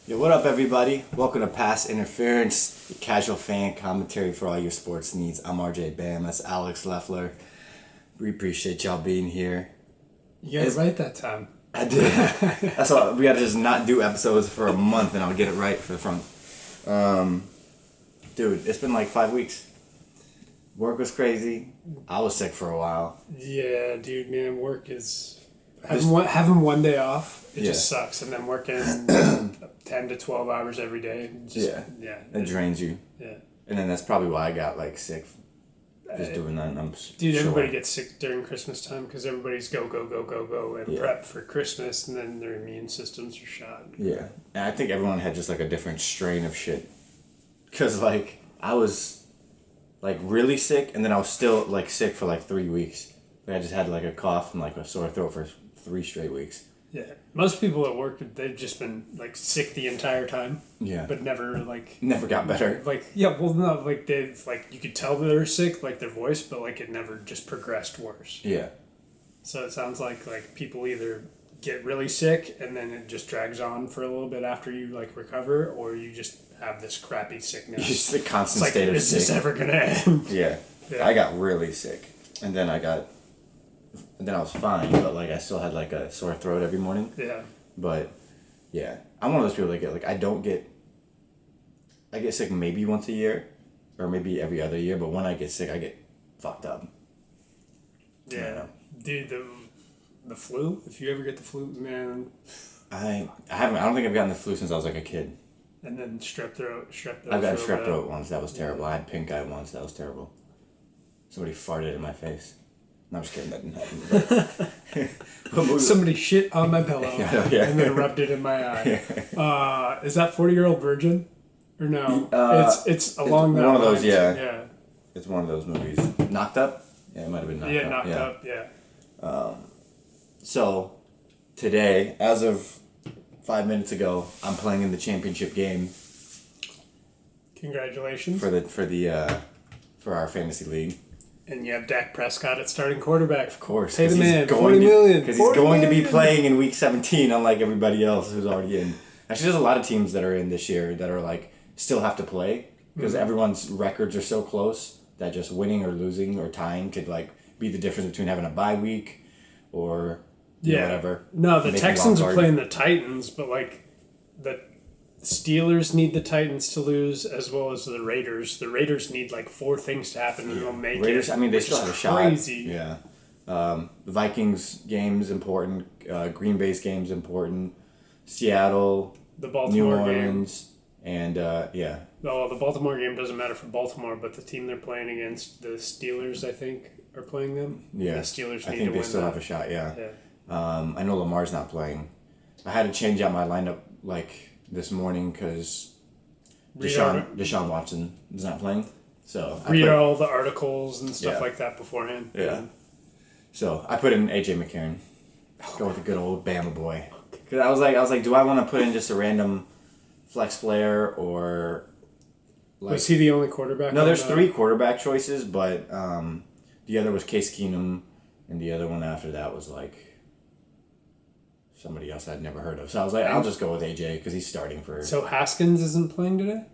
Yo, what up, everybody? Welcome to Pass Interference, the casual fan commentary for all your sports needs. I'm RJ Bam. That's Alex Leffler. We appreciate y'all being here. You got it right that time. I did. That's why we gotta just not do episodes for a month, and I'll get it right for the front. Dude, it's been like 5 weeks. Work was crazy. I was sick for a while. Yeah, dude, man, work is having one day off. It Yeah. just sucks, and then working 10 to 12 hours every day. Yeah. It drains you. Yeah. And then that's probably why I got like sick. Just doing that. And Dude, sure. everybody gets sick during Christmas time because everybody's go and prep for Christmas, and then their immune systems are shot. Yeah. And I think everyone had just like a different strain of shit. Because like I was like really sick, and then I was still like sick for like 3 weeks. Like, I just had like a cough and like a sore throat for 3 straight weeks. Yeah. Most people at work, they've just been like sick the entire time. Yeah. But never got better. They've like, you could tell they're sick, like their voice, but like it never just progressed worse. Yeah. So it sounds like people either get really sick and then it just drags on for a little bit after you like recover, or you just have this crappy sickness. Just the constant it's state of is sick. Is this ever gonna end? Yeah. I got really sick. And then I was fine, but like I still had like a sore throat every morning. Yeah. But yeah, I'm one of those people that get like I get sick maybe once a year, or maybe every other year. But when I get sick, I get fucked up. Yeah, dude, the flu. If you ever get the flu, man. I haven't. I don't think I've gotten the flu since I was like a kid. And then strep throat. I've gotten strep throat once. That was terrible. I had pink eye once. That was terrible. Somebody farted in my face. No, I'm just kidding. That didn't happen. Somebody shit on my pillow and then rubbed it in my eye. Is that 40-Year-Old Virgin? Or no? It's along that one of those, lines. yeah. It's one of those movies. Knocked Up? Yeah, it might have been Knocked Up. Yeah, Knocked Up, yeah. So, today, as of 5 minutes ago, I'm playing in the championship game. Congratulations. For our fantasy league. And you have Dak Prescott at starting quarterback. Of course. Pay the man $40 million. Because he's going to be playing in week 17, unlike everybody else who's already in. Actually, there's a lot of teams that are in this year that are like, still have to play. Because everyone's records are so close that just winning or losing or tying could like be the difference between having a bye week or whatever. No, the Texans are playing the Titans, but like the Steelers need the Titans to lose as well as the Raiders. The Raiders need like 4 things to happen and they'll make Raiders, it. I mean, they still have a shot. Crazy. Yeah. The Vikings game's important. Green Bay's game's important. Seattle, the Baltimore New Orleans, and yeah. Well, the Baltimore game doesn't matter for Baltimore, but the team they're playing against, the Steelers, I think, are playing them. Yeah. The Steelers need to win. I think they still have a shot, yeah. I know Lamar's not playing. I had to change out my lineup like this morning because Deshaun Watson is not playing. So read all the articles and stuff like that beforehand. Yeah. So I put in AJ McCarron. Go with the good old Bama boy. Because I was like, do I want to put in just a random flex player or? Like, was he the only quarterback? No, there's 3 quarterback choices, but the other was Case Keenum, and the other one after that was like somebody else I'd never heard of. So I was like, I'll just go with AJ because he's starting for. So Haskins isn't playing today?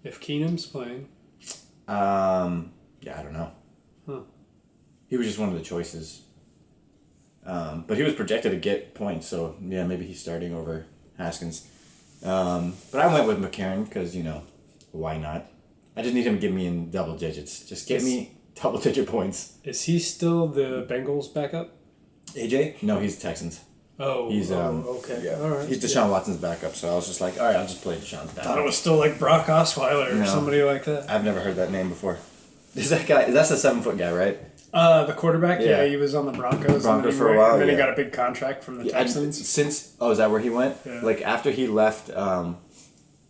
If Keenum's playing? Yeah, I don't know. Huh. He was just one of the choices. But he was projected to get points, so yeah, maybe he's starting over Haskins. But I went with McCarron because, why not? I just need him to get me in double digits. Just get me double-digit points. Is he still the Bengals backup? AJ? No, he's Texans. Oh, he's okay. Yeah. All right. He's Deshaun Watson's backup, so I was just like, all right, I'll just play Deshaun's backup. I thought it was still like Brock Osweiler or somebody like that. I've never heard that name before. Is that guy? That's the 7-foot guy, right? The quarterback. Yeah, he was on the Broncos. For a while. And then he got a big contract from the Texans. Is that where he went? Yeah. Like after he left.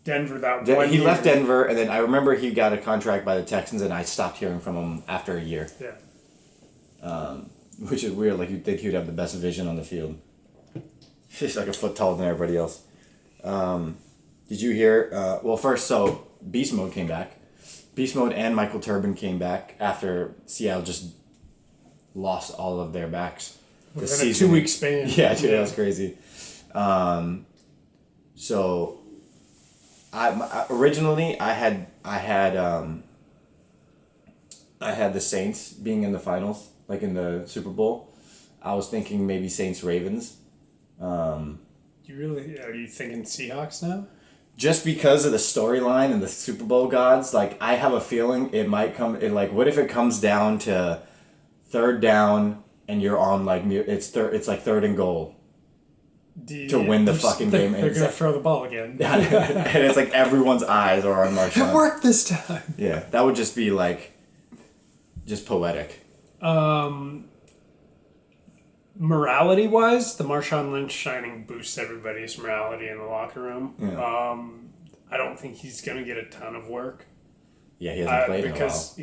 Denver. He left Denver, and then I remember he got a contract by the Texans, and I stopped hearing from him after a year. Yeah. Which is weird. Like you'd think he'd have the best vision on the field. He's like a foot taller than everybody else. Did you hear? So Beast Mode came back. Beast Mode and Michael Turbin came back after Seattle just lost all of their backs. Within a 2-week span. Yeah, dude, that was crazy. So Originally I had the Saints being in the finals, like in the Super Bowl. I was thinking maybe Saints Ravens. Are you thinking Seahawks now? Just because of the storyline and the Super Bowl gods, like I have a feeling it might come. What if it comes down to third down and you're on like it's like third and goal to win the fucking game. They're gonna throw the ball again. And it's like everyone's eyes are on Marshawn. It worked this time. Yeah, that would just be like, just poetic. Morality wise, the Marshawn Lynch signing boosts everybody's morality in the locker room. Yeah. I don't think he's gonna get a ton of work. Yeah, he hasn't played in a while. Because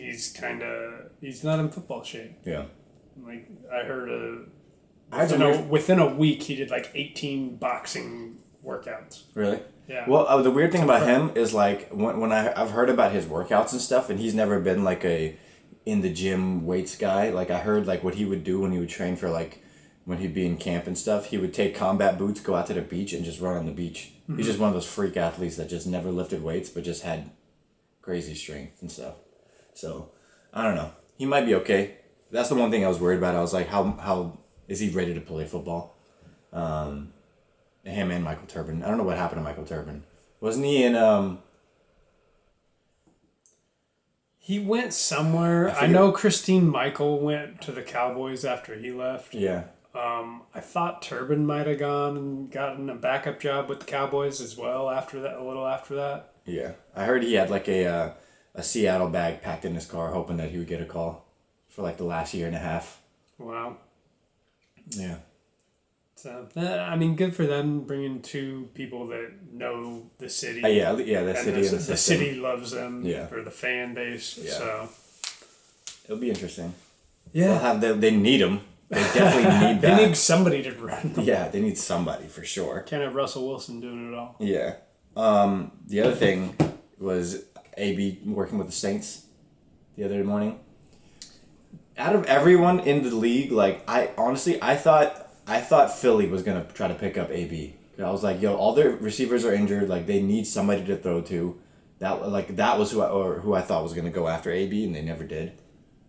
he's not in football shape. Yeah. Like I heard within a week he did like 18 boxing workouts. Really? Yeah. Well, the weird thing about him is like when I've heard about his workouts and stuff, and he's never been like a in the gym weights guy. Like I heard like what he would do when he would train for like when he'd be in camp and stuff, he would take combat boots, go out to the beach, and just run on the beach. Mm-hmm. He's just one of those freak athletes that just never lifted weights, but just had crazy strength and stuff. So, I don't know. He might be okay. That's the one thing I was worried about. I was like, how is he ready to play football? Him and Michael Turbin. I don't know what happened to Michael Turbin. Wasn't he in... He went somewhere. I know Christine Michael went to the Cowboys after he left. Yeah. I thought Turbin might have gone and gotten a backup job with the Cowboys as well after that. A little after that. Yeah, I heard he had like a Seattle bag packed in his car, hoping that he would get a call for like the last year and a half. Wow. Yeah. So I mean, good for them bringing two people that know the city. Yeah, the city and the city loves them. Yeah. For the fan base. Yeah. So it'll be interesting. Yeah. They need them. They definitely need that. They need somebody to run them. Yeah, they need somebody for sure. Can't have Russell Wilson doing it all. Yeah. The other thing was AB working with the Saints the other morning. Out of everyone in the league, like I thought Philly was gonna try to pick up AB. I was like, yo, all their receivers are injured. Like they need somebody to throw to. That was who I thought was gonna go after AB, and they never did.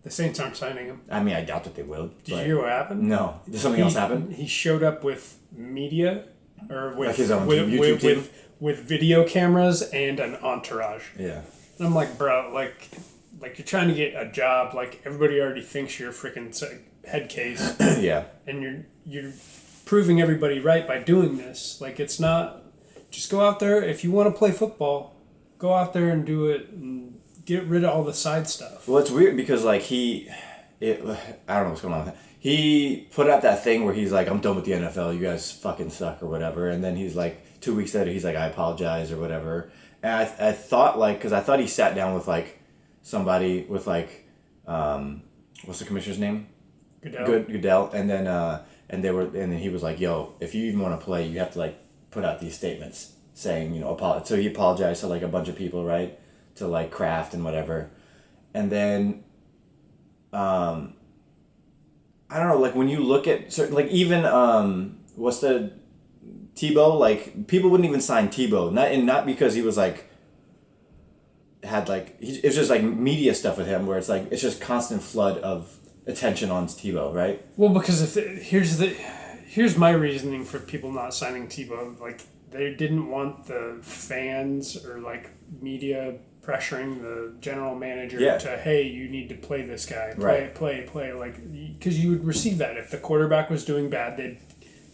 The Saints aren't signing him. I mean, I doubt that they will. Did you hear what happened? No. Did something else happen? He showed up with media, or with like his own YouTube team? with video cameras and an entourage. Yeah. And I'm like, bro, like you're trying to get a job. Like everybody already thinks you're a freaking head case. Yeah. And you're proving everybody right by doing this. Like it's not. Just go out there if you want to play football. Go out there and do it. And get rid of all the side stuff. Well, it's weird because like I don't know what's going on with him. He put out that thing where he's like, I'm done with the NFL. You guys fucking suck or whatever. And then he's like, 2 weeks later, he's like, I apologize or whatever. And I thought like, because I thought he sat down with like somebody with like, what's the commissioner's name? Goodell. And then he was like, yo, if you even want to play, you have to like put out these statements saying, apologize. So he apologized to like a bunch of people, right? To like Kraft and whatever. And then I don't know, like when you look at certain, like even what's the Tebow, like people wouldn't even sign Tebow, not because he was like it's just like media stuff with him where it's like it's just constant flood of attention on Tebow, right? Well, because here's my reasoning for people not signing Tebow. Like they didn't want the fans or like media pressuring the general manager to, hey, you need to play this guy, play, like, because you would receive that if the quarterback was doing bad,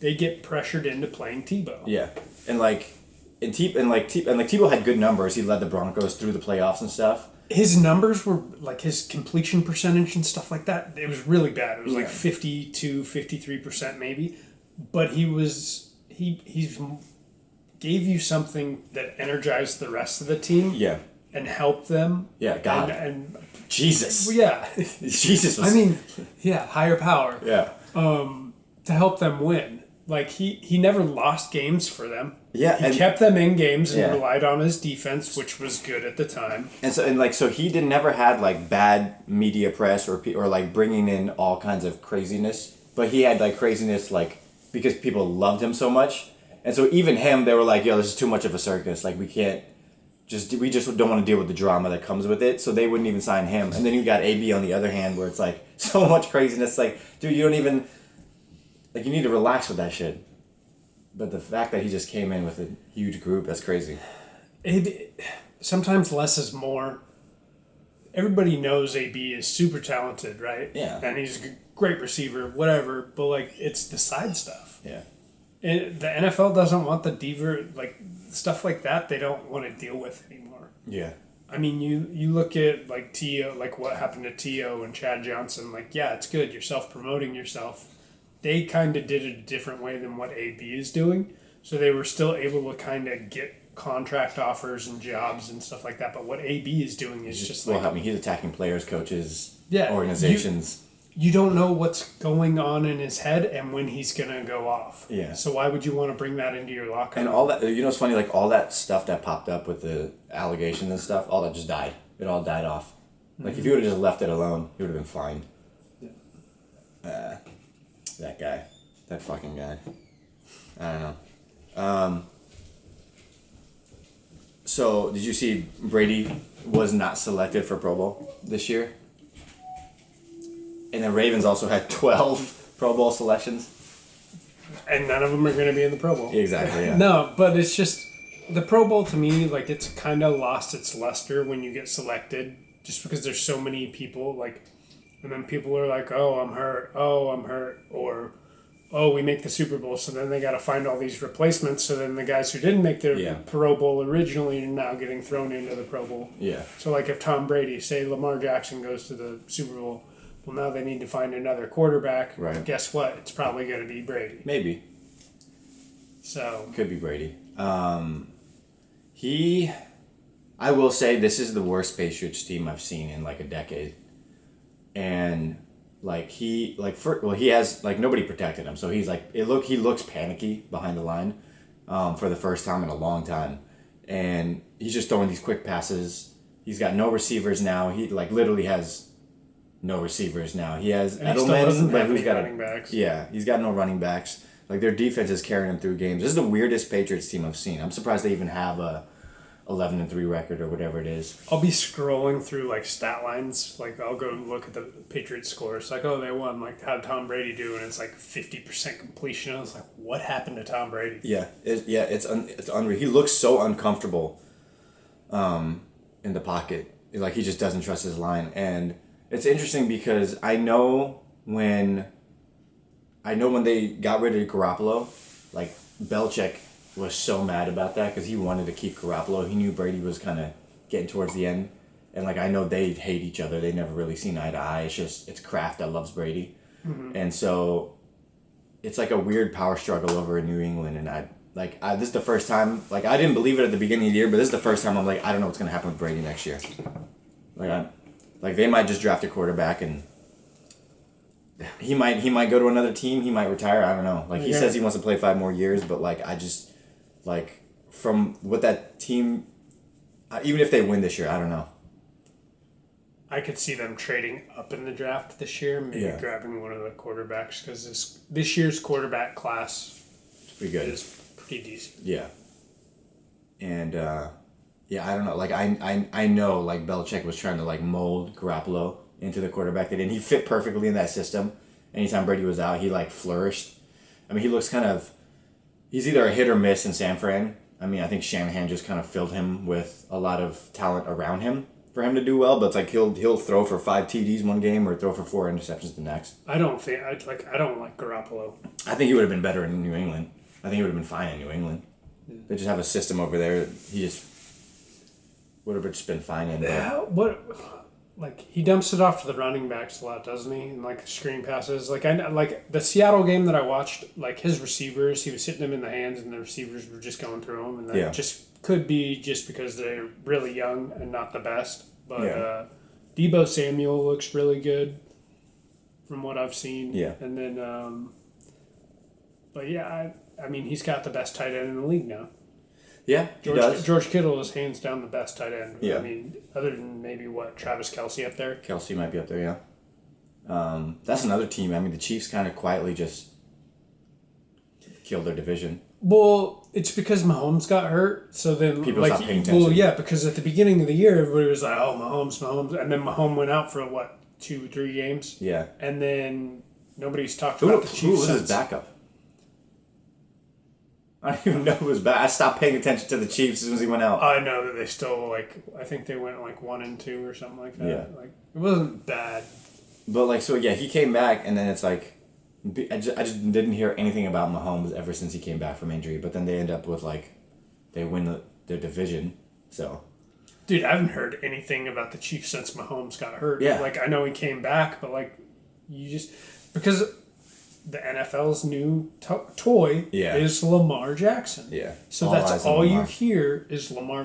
they'd get pressured into playing Tebow. Yeah, and Tebow had good numbers. He led the Broncos through the playoffs and stuff. His numbers were like his completion percentage and stuff like that. It was really bad. It was like 52, 53% maybe, but he gave you something that energized the rest of the team. Yeah. And help them. Yeah, God. And Jesus. Yeah. Jesus was... I mean, higher power. Yeah. To help them win. Like, he never lost games for them. Yeah. He kept them in games and relied on his defense, which was good at the time. And so he never had, like, bad media press or like, bringing in all kinds of craziness. But he had, like, craziness, like, because people loved him so much. And so even him, they were like, yo, this is too much of a circus. Like, we can't... we just don't want to deal with the drama that comes with it, so they wouldn't even sign him. And then you got AB on the other hand, where it's like so much craziness. Like, dude, you don't even like. You need to relax with that shit. But the fact that he just came in with a huge group, that's crazy. Sometimes less is more. Everybody knows AB is super talented, right? Yeah. And he's a great receiver, whatever. But like, it's the side stuff. Yeah. The NFL doesn't want the diva, like stuff like that. They don't want to deal with anymore. Yeah. I mean, you look at like T.O., like what happened to T.O. and Chad Johnson. Like, yeah, it's good. You're self-promoting yourself. They kind of did it a different way than what AB is doing. So they were still able to kind of get contract offers and jobs and stuff like that. But what AB is doing is just like... Well, I mean, he's attacking players, coaches, yeah, organizations. You don't know what's going on in his head and when he's going to go off. Yeah. So why would you want to bring that into your locker room? And all that, you know, it's funny, like all that stuff that popped up with the allegations and stuff, all that just died. It all died off. Like, if you would have just left it alone, he would have been fine. Yeah. That guy. That fucking guy. I don't know. So, did you see Brady was not selected for Pro Bowl this year? And the Ravens also had 12 Pro Bowl selections. And none of them are going to be in the Pro Bowl. Exactly, yeah. No, but it's just... The Pro Bowl, to me, like, it's kind of lost its luster when you get selected. Just because there's so many people, like... And then people are like, oh, I'm hurt. Oh, I'm hurt. Or... Oh, we make the Super Bowl, so then they got to find all these replacements. So then the guys who didn't make their Pro Bowl originally are now getting thrown into the Pro Bowl. Yeah. So, like, if Tom Brady, say Lamar Jackson goes to the Super Bowl, well, now they need to find another quarterback. Right. Guess what? It's probably going to be Brady. Maybe. So. Could be Brady. I will say this is the worst Patriots team I've seen in like a decade. And... he has, like, nobody protected him. So he's, like, he looks panicky behind the line for the first time in a long time. And he's just throwing these quick passes. He's got no receivers now. He, like, literally has no receivers now. He has Edelman, but who's got running backs. Yeah, he's got no running backs. Like, their defense is carrying him through games. This is the weirdest Patriots team I've seen. I'm surprised they even have a 11-3 record or whatever it is. I'll be scrolling through like stat lines. Like I'll go look at the Patriots scores. Like, oh, they won. Like, how'd Tom Brady do? And it's like 50% completion. I was like, what happened to Tom Brady? Yeah, it's unreal. He looks so uncomfortable, in the pocket. Like, he just doesn't trust his line. And it's interesting because I know when they got rid of Garoppolo, like Belichick was so mad about that because he wanted to keep Garoppolo. He knew Brady was kind of getting towards the end. And, like, I know they hate each other. They never really seen eye to eye. It's Kraft that loves Brady. Mm-hmm. And so it's like a weird power struggle over in New England. And this is the first time, like, I didn't believe it at the beginning of the year, but this is the first time I'm like, I don't know what's going to happen with Brady next year. Like, they might just draft a quarterback and he might go to another team. He might retire. I don't know. Like, he says he wants to play 5 more years, but, like, I just... Like, from what that team, even if they win this year, I don't know. I could see them trading up in the draft this year, maybe grabbing one of the quarterbacks, because this year's quarterback class is pretty decent. Yeah. And, I don't know. Like, I know, like, Belichick was trying to, like, mold Garoppolo into the quarterback that he fit perfectly in that system. Anytime Brady was out, he, like, flourished. I mean, he looks kind of... He's either a hit or miss in San Fran. I mean, I think Shanahan just kind of filled him with a lot of talent around him for him to do well. But it's like he'll throw for 5 TDs one game or throw for 4 interceptions the next. I don't like Garoppolo. I think he would have been better in New England. I think he would have been fine in New England. Yeah. They just have a system over there. He just would have just been fine in. Like, he dumps it off to the running backs a lot, doesn't he? And, like, screen passes. Like, the Seattle game that I watched, like, his receivers, he was hitting them in the hands, and the receivers were just going through them. And that just could be just because they're really young and not the best. But Deebo Samuel looks really good from what I've seen. Yeah. And then, I mean, he's got the best tight end in the league now. Yeah, George Kittle is hands down the best tight end. Yeah. I mean, other than maybe Travis Kelce up there. Kelce might be up there, yeah. That's another team. I mean, the Chiefs kind of quietly just killed their division. Well, it's because Mahomes got hurt, so then People stopped paying attention. Well, yeah, because at the beginning of the year, everybody was like, "Oh, Mahomes," and then Mahomes went out for what 2-3 games. Yeah. And then nobody's talked about the Chiefs. Who was his backup? I don't even know who was back. I stopped paying attention to the Chiefs as soon as he went out. I know that they still I think they went 1-2 or something like that. Yeah. It wasn't bad. But he came back, and then it's like, I just didn't hear anything about Mahomes ever since he came back from injury. But then they end up with they win their division. So, dude, I haven't heard anything about the Chiefs since Mahomes got hurt. Yeah. I know he came back, but you just because the NFL's new toy is Lamar Jackson. Yeah. So that's all you hear is Lamar.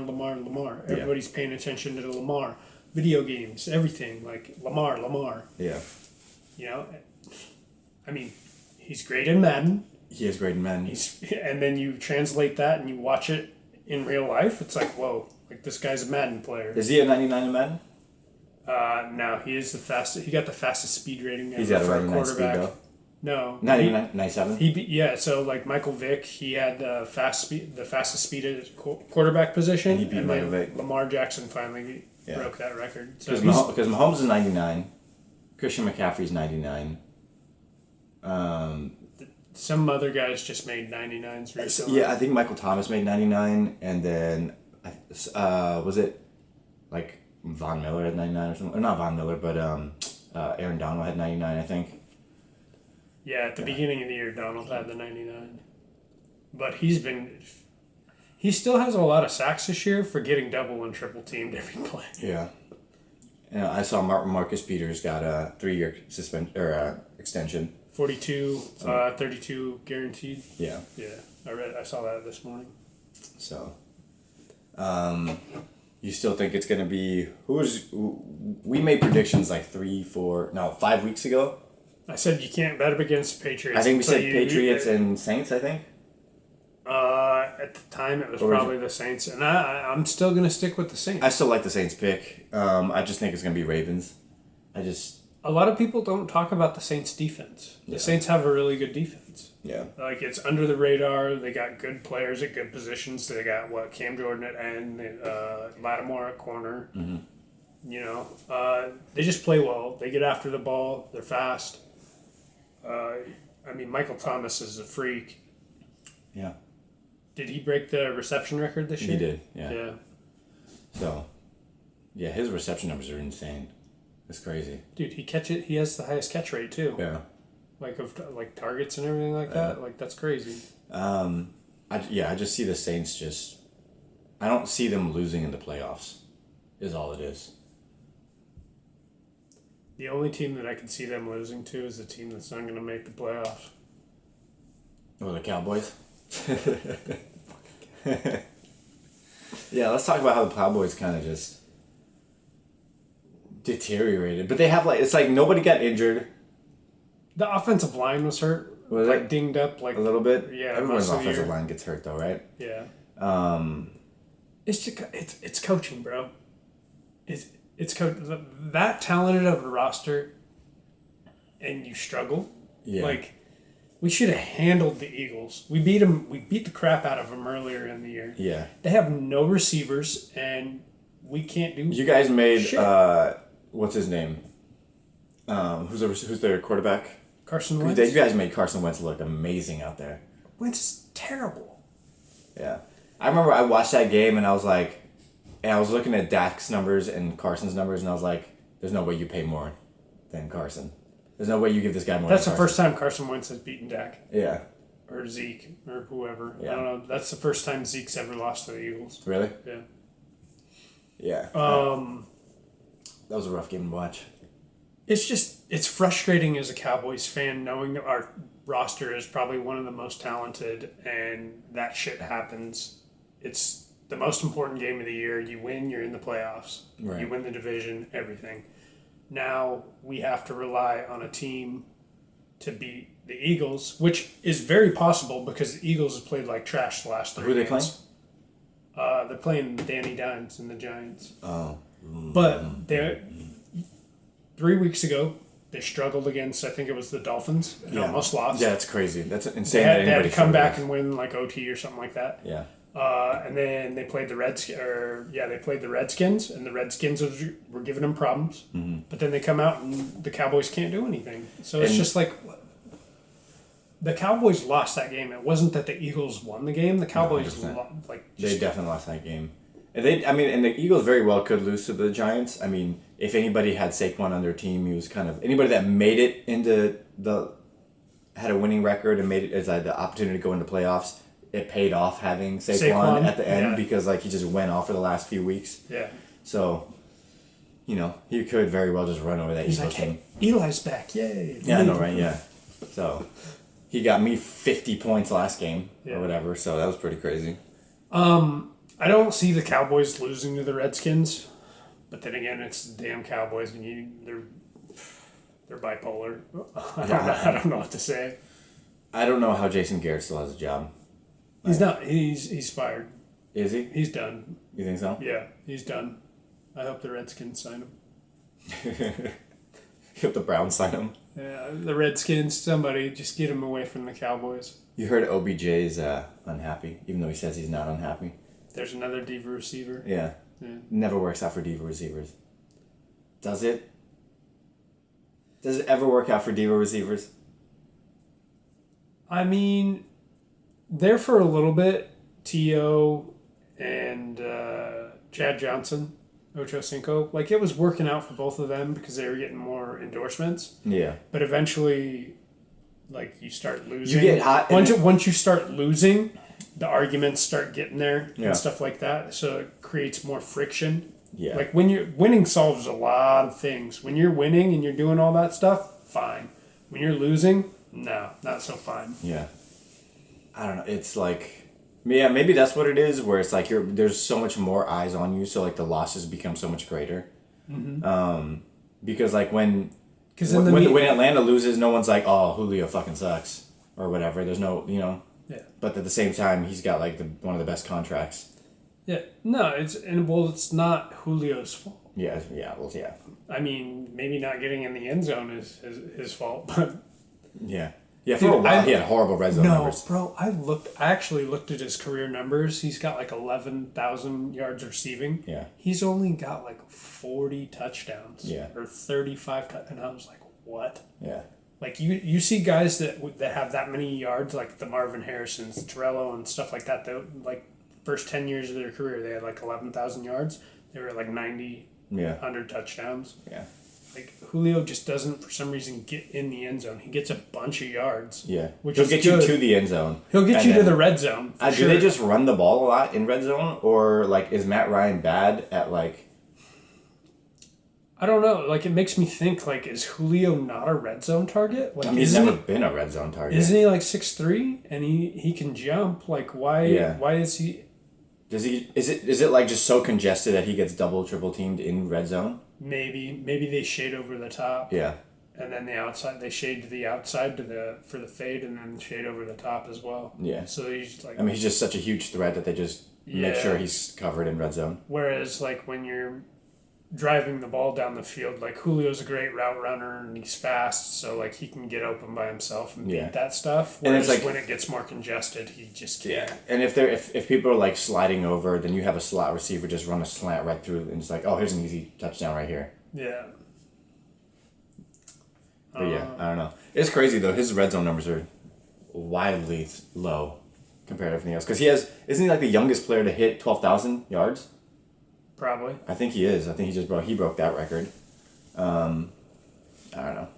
Everybody's paying attention to Lamar. Video games, everything Lamar. Yeah. I mean, he's great in Madden. He is great in Madden. And then you translate that and you watch it in real life. It's like, whoa, this guy's a Madden player. Is he a 99 in Madden? No, he is the fastest. He got the fastest speed rating ever He's got a for a 99 speed quarterback. though. No, 97. So Michael Vick, he had the fastest speed at his quarterback position, and he beat Michael Vick. Lamar Jackson finally broke that record. Because Mahomes is 99, Christian McCaffrey's 99. Some other guys just made 99s recently. Yeah, I think Michael Thomas made 99, and then was it Von Miller had 99 or something? Or not Von Miller, but Aaron Donald had 99, I think. Yeah, at the beginning of the year, Donald had the 99. But he still has a lot of sacks this year for getting double and triple teamed every play. Yeah. I saw Marcus Peters got a 3-year extension. 42, 32 guaranteed. Yeah. Yeah, I saw that this morning. So, you still think it's going to be... We made predictions 5 weeks ago. I said you can't bet against the Patriots. I think we said Patriots and Saints, I think. At the time, it was probably the Saints. And I'm still going to stick with the Saints. I still like the Saints pick. I just think it's going to be Ravens. A lot of people don't talk about the Saints' defense. The Saints have a really good defense. Yeah. It's under the radar. They got good players at good positions. They got, Cam Jordan at end, Lateral at corner. Mm-hmm. They just play well. They get after the ball. They're fast. Michael Thomas is a freak. Yeah. Did he break the reception record this year? He did, yeah. Yeah. So, yeah, his reception numbers are insane. It's crazy. Dude, he has the highest catch rate too. Yeah. Of targets and everything like that. That's crazy. I just see the Saints I don't see them losing in the playoffs, is all it is. The only team that I can see them losing to is the team that's not going to make the playoffs. Oh, the Cowboys? Yeah, let's talk about how the Cowboys kind of just deteriorated. But they have it's nobody got injured. The offensive line was hurt. Was it? Dinged up a little bit? Yeah. Everyone's offensive line gets hurt though, right? Yeah. It's just, it's coaching, bro. It's that talented of a roster, and you struggle. Yeah. We should have handled the Eagles. We beat them. We beat the crap out of them earlier in the year. Yeah. They have no receivers, and we can't do. You guys made shit. What's his name? Who's their quarterback? Carson Wentz. You guys made Carson Wentz look amazing out there. Wentz is terrible. Yeah, I remember I watched that game and I was looking at Dak's numbers and Carson's numbers and I was like, "There's no way you pay more than Carson. There's no way you give this guy more." That's the first time Carson Wentz has beaten Dak. Yeah. Or Zeke or whoever. Yeah. I don't know. That's the first time Zeke's ever lost to the Eagles. Really? Yeah. Yeah. That was a rough game to watch. It's frustrating as a Cowboys fan knowing that our roster is probably one of the most talented and that shit happens. It's the most important game of the year. You win, you're in the playoffs. Right. You win the division, everything. Now we have to rely on a team to beat the Eagles, which is very possible because the Eagles have played like trash the last 3 Who are they games. They're playing Danny Dimes and the Giants. Oh. But 3 weeks ago, They struggled against, I think it was the Dolphins, and almost lost. Yeah, that's crazy. That's insane. They had to come back and win like OT or something like that. Yeah. And then they played the they played the Redskins, and the Redskins were giving them problems. Mm-hmm. But then they come out, and the Cowboys can't do anything. So it's just like the Cowboys lost that game. It wasn't that the Eagles won the game. The Cowboys they definitely lost that game. And the Eagles very well could lose to the Giants. I mean, if anybody had Saquon on their team, he was kind of anybody that made it into had a winning record and made it as the opportunity to go into playoffs. It paid off having Saquon at the end because he just went off for the last few weeks. Yeah. So, he could very well just run over that Eagles team. Hey, Eli's back, yay! Yeah, I know, right? Yeah. So, he got me 50 points last game or whatever. So that was pretty crazy. I don't see the Cowboys losing to the Redskins, but then again, it's the damn Cowboys, and they're bipolar. I don't know what to say. I don't know how Jason Garrett still has a job. He's not. He's fired. Is he? He's done. You think so? Yeah, he's done. I hope the Redskins sign him. You hope the Browns sign him? Yeah, the Redskins, somebody, just get him away from the Cowboys. You heard OBJ is unhappy, even though he says he's not unhappy. There's another diva receiver. Yeah. Never works out for diva receivers. Does it? Does it ever work out for diva receivers? I mean, there for a little bit, T.O. and Chad Johnson, Ocho Cinco, it was working out for both of them because they were getting more endorsements. Yeah. But eventually, you start losing. You get hot. Once you start losing, the arguments start getting there and stuff like that. So it creates more friction. Yeah. When you're winning solves a lot of things. When you're winning and you're doing all that stuff, fine. When you're losing, no, not so fine. Yeah. I don't know. It's maybe that's what it is, where it's there's so much more eyes on you, so the losses become so much greater. Mm-hmm. Because when Atlanta loses, no one's oh, Julio fucking sucks or whatever. There's no, Yeah. But at the same time, he's got one of the best contracts. Yeah. No, it's not Julio's fault. Yeah. Yeah. Well, yeah. I mean, maybe not getting in the end zone is his fault, but yeah. Yeah, for a while he had horrible red zone numbers. No, bro, I actually looked at his career numbers. He's got 11,000 yards receiving. Yeah. He's only got 40 touchdowns. Yeah. Or 35 and I was like, what? Yeah. You see guys that have that many yards, like the Marvin Harrisons, Torello, and stuff like that. That first 10 years of their career, they had 11,000 yards. They were at 90, 100 touchdowns. Yeah. Julio just doesn't, for some reason, get in the end zone. He gets a bunch of yards. Yeah. Which He'll get you to the end zone. He'll get you to the red zone. Do they just run the ball a lot in red zone? Or, is Matt Ryan bad at, I don't know. It makes me think, is Julio not a red zone target? He's never been a red zone target. Isn't he 6'3"? And he can jump? Why is he... Is it just so congested that he gets double, triple teamed in red zone? Maybe they shade over the top. Yeah. And then the outside, they shade to the outside for the fade, and then shade over the top as well. Yeah. So he's he's just such a huge threat that they just make sure he's covered in red zone. Whereas when you're driving the ball down the field, Julio's a great route runner and he's fast, so he can get open by himself and beat that stuff. Whereas when it gets more congested, he just can't. Yeah. And if people are sliding over, then you have a slot receiver just run a slant right through, and it's oh, here's an easy touchdown right here. Yeah. But I don't know. It's crazy though. His red zone numbers are wildly low compared to everything else. Because isn't he the youngest player to hit 12,000 yards? Probably. I think he is. I think he broke that record. I don't know.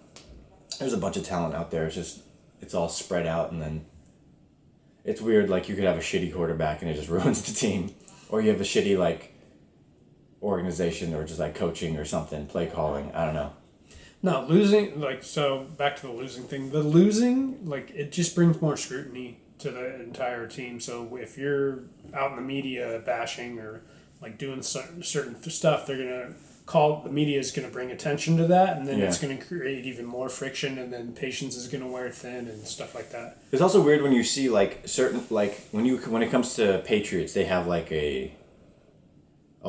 There's a bunch of talent out there. It's all spread out, and then it's weird. You could have a shitty quarterback and it just ruins the team, or you have a shitty organization or just coaching or something, play calling. I don't know. No, losing so back to the losing thing. The losing it just brings more scrutiny to the entire team. So if you're out in the media bashing or doing certain stuff, they're gonna the media is gonna bring attention to that, and then it's gonna create even more friction, and then patience is gonna wear thin and stuff like that. It's also weird when you see certain when it comes to Patriots, they have a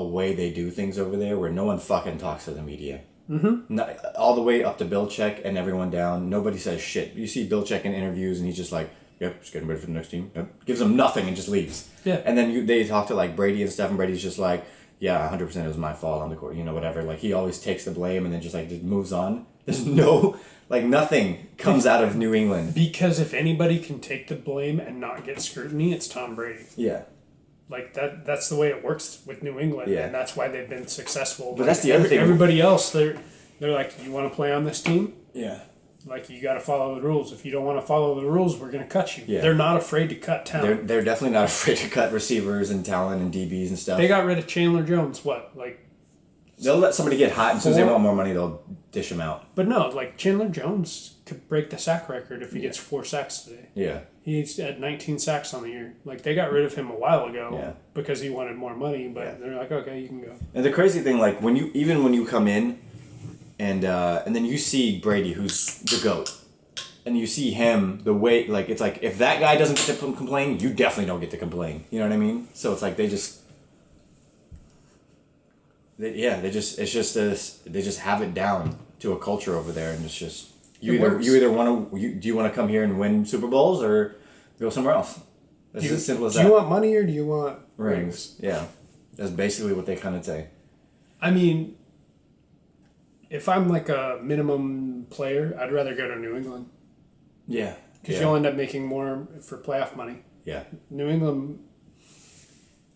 way they do things over there where no one fucking talks to the media. All the way up to Belichick and everyone down. Nobody says shit. You see Belichick in interviews and he's just like, yep, just getting ready for the next team. Yep. Gives them nothing and just leaves. Yeah. And then they talk to like Brady and stuff, and Brady's just like, yeah, 100% it was my fault on the court, whatever. Like he always takes the blame and then just moves on. There's nothing comes out of New England. Because if anybody can take the blame and not get scrutiny, it's Tom Brady. Yeah. Like that's the way it works with New England, yeah. and that's why they've been successful. But that's the other thing. Everybody else, they're like, you want to play on this team? Yeah. Like you got to follow the rules. If you don't want to follow the rules, we're going to cut you. Yeah. They're not afraid to cut talent. They're definitely not afraid to cut receivers and talent and DBs and stuff. They got rid of Chandler Jones. They'll let somebody get hot, and as soon as they want more money, they'll dish him out. But no, Chandler Jones could break the sack record if he gets 4 sacks today. Yeah. He's at 19 sacks on the year. They got rid of him a while ago because he wanted more money, but they're like, okay, you can go. And the crazy thing, when you come in and then you see Brady, who's the GOAT, and you see him, the way, it's like, if that guy doesn't get to complain, you definitely don't get to complain. You know what I mean? So it's like they just have it down to a culture over there, and it's just do you want to come here and win Super Bowls or go somewhere else? It's as simple as that. Do you want money or do you want rings? Yeah, that's basically what they kind of say. I mean, if I'm a minimum player, I'd rather go to New England. Yeah, because you'll end up making more for playoff money. Yeah, New England.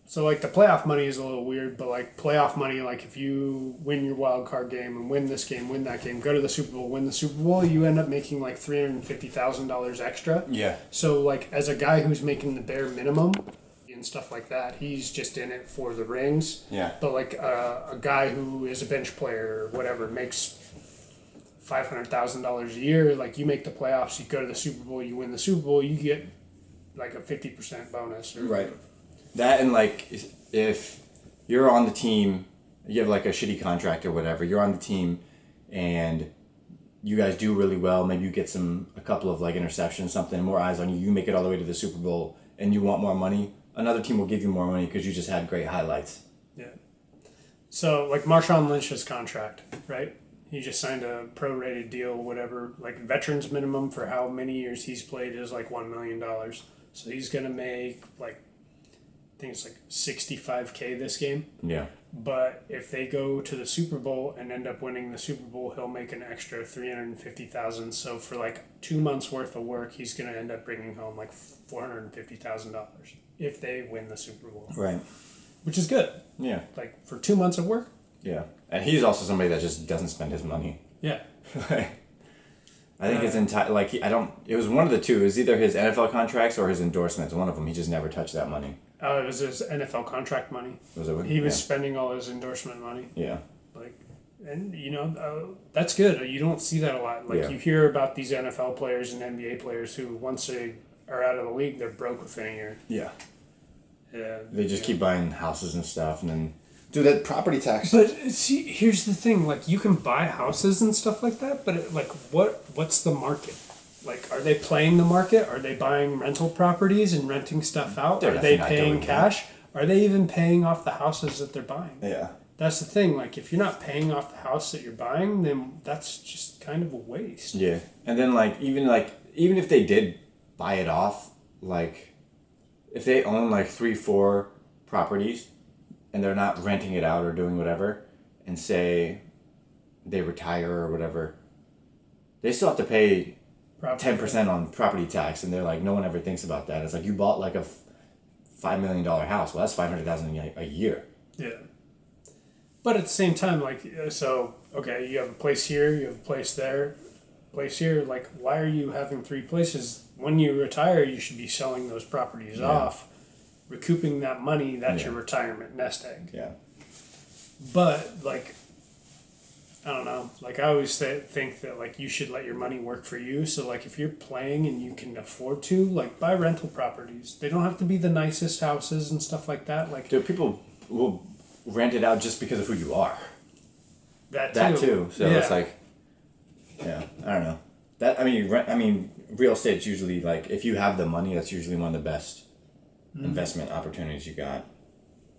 So the playoff money is a little weird, but playoff money, if you win your wild card game and win this game, win that game, go to the Super Bowl, win the Super Bowl, you end up making $350,000 extra. Yeah. So as a guy who's making the bare minimum and stuff like that, he's just in it for the rings. Yeah. But a guy who is a bench player or whatever makes $500,000 a year, you make the playoffs, you go to the Super Bowl, you win the Super Bowl, you get a 50% bonus. Right. That and if you're on the team, you have a shitty contract or whatever, you're on the team and you guys do really well, maybe you get a couple of interceptions, something, more eyes on you, you make it all the way to the Super Bowl and you want more money, another team will give you more money because you just had great highlights. Yeah. So Marshawn Lynch's contract, right? He just signed a prorated deal, whatever, veterans minimum for how many years he's played is $1 million. So he's going to make I think it's $65K this game. Yeah. But if they go to the Super Bowl and end up winning the Super Bowl, he'll make an extra $350,000. So for 2 months worth of work, he's going to end up bringing home $450,000 if they win the Super Bowl. Right. Which is good. Yeah. For 2 months of work. Yeah. And he's also somebody that just doesn't spend his money. Yeah. I think his entire it was one of the two. It was either his NFL contracts or his endorsements. One of them, he just never touched that money. It was his NFL contract money. Was it? He was spending all his endorsement money. Yeah. And that's good. You don't see that a lot. You hear about these NFL players and NBA players who once they are out of the league, they're broke within a year. Yeah. Yeah. They just keep buying houses and stuff, and then do that property tax. But see, here's the thing: you can buy houses and stuff like that, but what's the market? Are they playing the market? Are they buying rental properties and renting stuff out? Are they paying cash? Are they even paying off the houses that they're buying? Yeah. That's the thing. If you're not paying off the house that you're buying, then that's just kind of a waste. Yeah. And then even if they did buy it off, if they own 3-4 properties and they're not renting it out or doing whatever, and say they retire or whatever, they still have to pay 10% on property tax, and they're no one ever thinks about that. It's you bought a $5 million house. Well, that's $500,000 a year. Yeah. But at the same time, okay, you have a place here, you have a place there, place here. Why are you having 3 places? When you retire, you should be selling those properties off, recouping that money. That's your retirement nest egg. Yeah. But I don't know. I always think that you should let your money work for you. So if you're playing and you can afford to, buy rental properties. They don't have to be the nicest houses and stuff like that. Dude, people will rent it out just because of who you are. That too. So it's I don't know. Real estate's usually if you have the money, that's usually one of the best investment opportunities you got.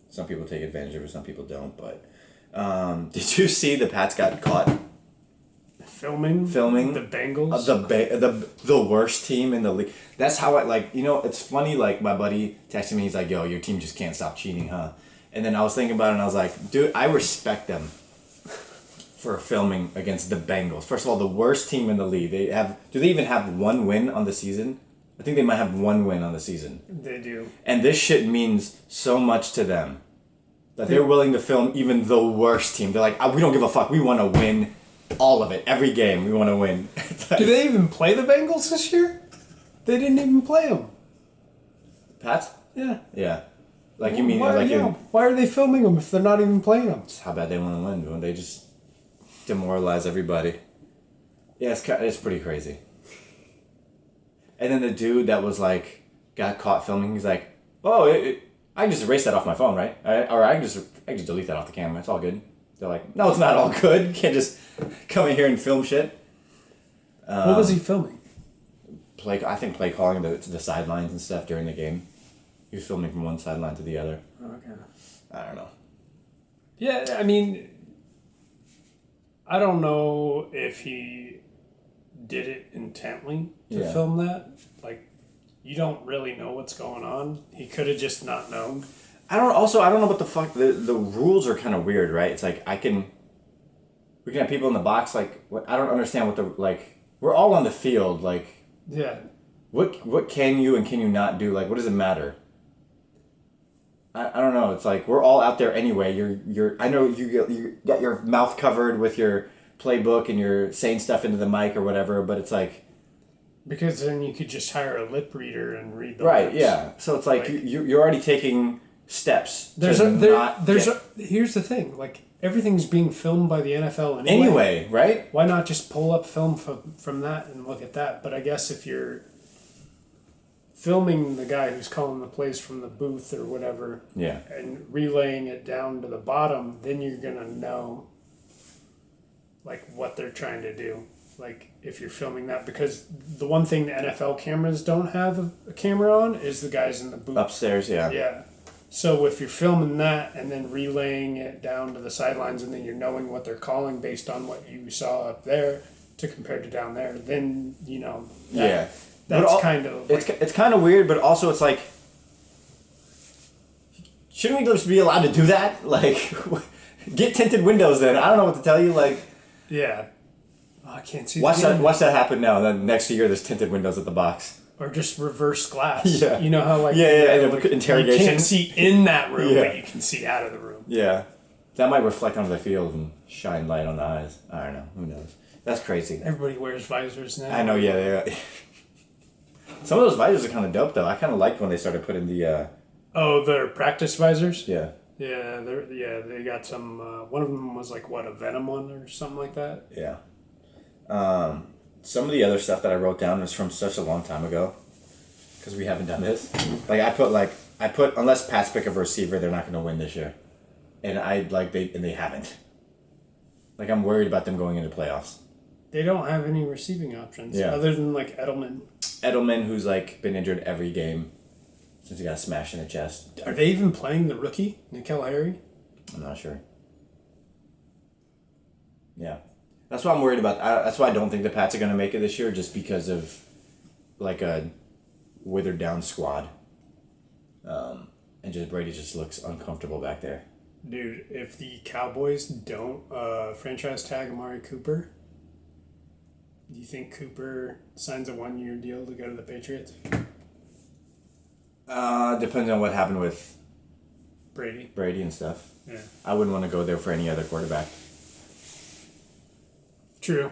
Some people take advantage of it, some people don't, but Did you see the Pats got caught Filming the Bengals? The worst team in the league. That's how it's funny, like my buddy texted me, he's like, yo, your team just can't stop cheating, huh? And then I was thinking about it and I was like, dude, I respect them for filming against the Bengals. First of all, the worst team in the league. Do they even have one win on the season? I think they might have one win on the season. They do. And this shit means so much to them that they're willing to film even the worst team. They're like, we don't give a fuck. We want to win all of it. Every game, we want to win. Do they even play the Bengals this year? They didn't even play them. Pats? Yeah. Yeah. Like, Well, you mean... why are they filming them if they're not even playing them? How bad they want to win, dude. They just demoralize everybody. Yeah, it's pretty crazy. And then the dude that was like, got caught filming, he's like, oh, I can just erase that off my phone, right? Or I can just delete that off the camera. It's all good. They're like, no, it's not all good. You can't just come in here and film shit. What was he filming? I think play calling to the sidelines and stuff during the game. He was filming from one sideline to the other. Okay. I don't know. Yeah, I mean, I don't know if he did it intently to film that. Like, you don't really know what's going on. He could have just not known. I don't know what the fuck, the rules are kind of weird, right? It's like, we can have people in the box, like, I don't understand we're all on the field, like, yeah. What can you and can you not do? Like, what does it matter? I don't know. It's like, we're all out there anyway. I know you got your mouth covered with your playbook and you're saying stuff into the mic or whatever, but it's like... Because then you could just hire a lip reader and read the Right, lips. yeah. So it's like you're already taking steps. Here's the thing. Like, everything's being filmed by the NFL anyway, right? Why not just pull up film from that and look at that? But I guess if you're filming the guy who's calling the plays from the booth or whatever, yeah, and relaying it down to the bottom, then you're gonna know, like, what they're trying to do. Like, if you're filming that, because the one thing the NFL cameras don't have a camera on is the guys in the booth upstairs. Yeah. Yeah. So if you're filming that and then relaying it down to the sidelines, and then you're knowing what they're calling based on what you saw up there to compare to down there, then that's kind of like, it's kind of weird, but also it's like, shouldn't we just be allowed to do that? Like, get tinted windows then. I don't know what to tell you. Like, yeah, I can't see. Watch that happen now. And then next year there's tinted windows at the box. Or just reverse glass. Yeah. You know how like interrogation. You can't see in that room, but you can see out of the room. Yeah, that might reflect onto the field and shine light on the eyes. I don't know. Who knows? That's crazy. Everybody wears visors now. I know. Yeah. Some of those visors are kind of dope though. I kind of liked when they started putting the. Their practice visors. Yeah. Yeah, they got some. One of them was like a Venom one or something like that. Yeah. Some of the other stuff that I wrote down is from such a long time ago, because we haven't done this. Like I put unless Pats pick a receiver, they're not going to win this year, and they haven't. Like, I'm worried about them going into playoffs. They don't have any receiving options other than like Edelman. Edelman, who's like been injured every game since he got smashed in the chest. Are they even playing the rookie, N'Keal Harry? I'm not sure. Yeah. That's what I'm worried about. That's why I don't think the Pats are going to make it this year, just because of like a withered down squad. And just Brady just looks uncomfortable back there. Dude, if the Cowboys don't franchise tag Amari Cooper, do you think Cooper signs a 1-year deal to go to the Patriots? Depends on what happened with Brady and stuff. Yeah. I wouldn't want to go there for any other quarterback. True.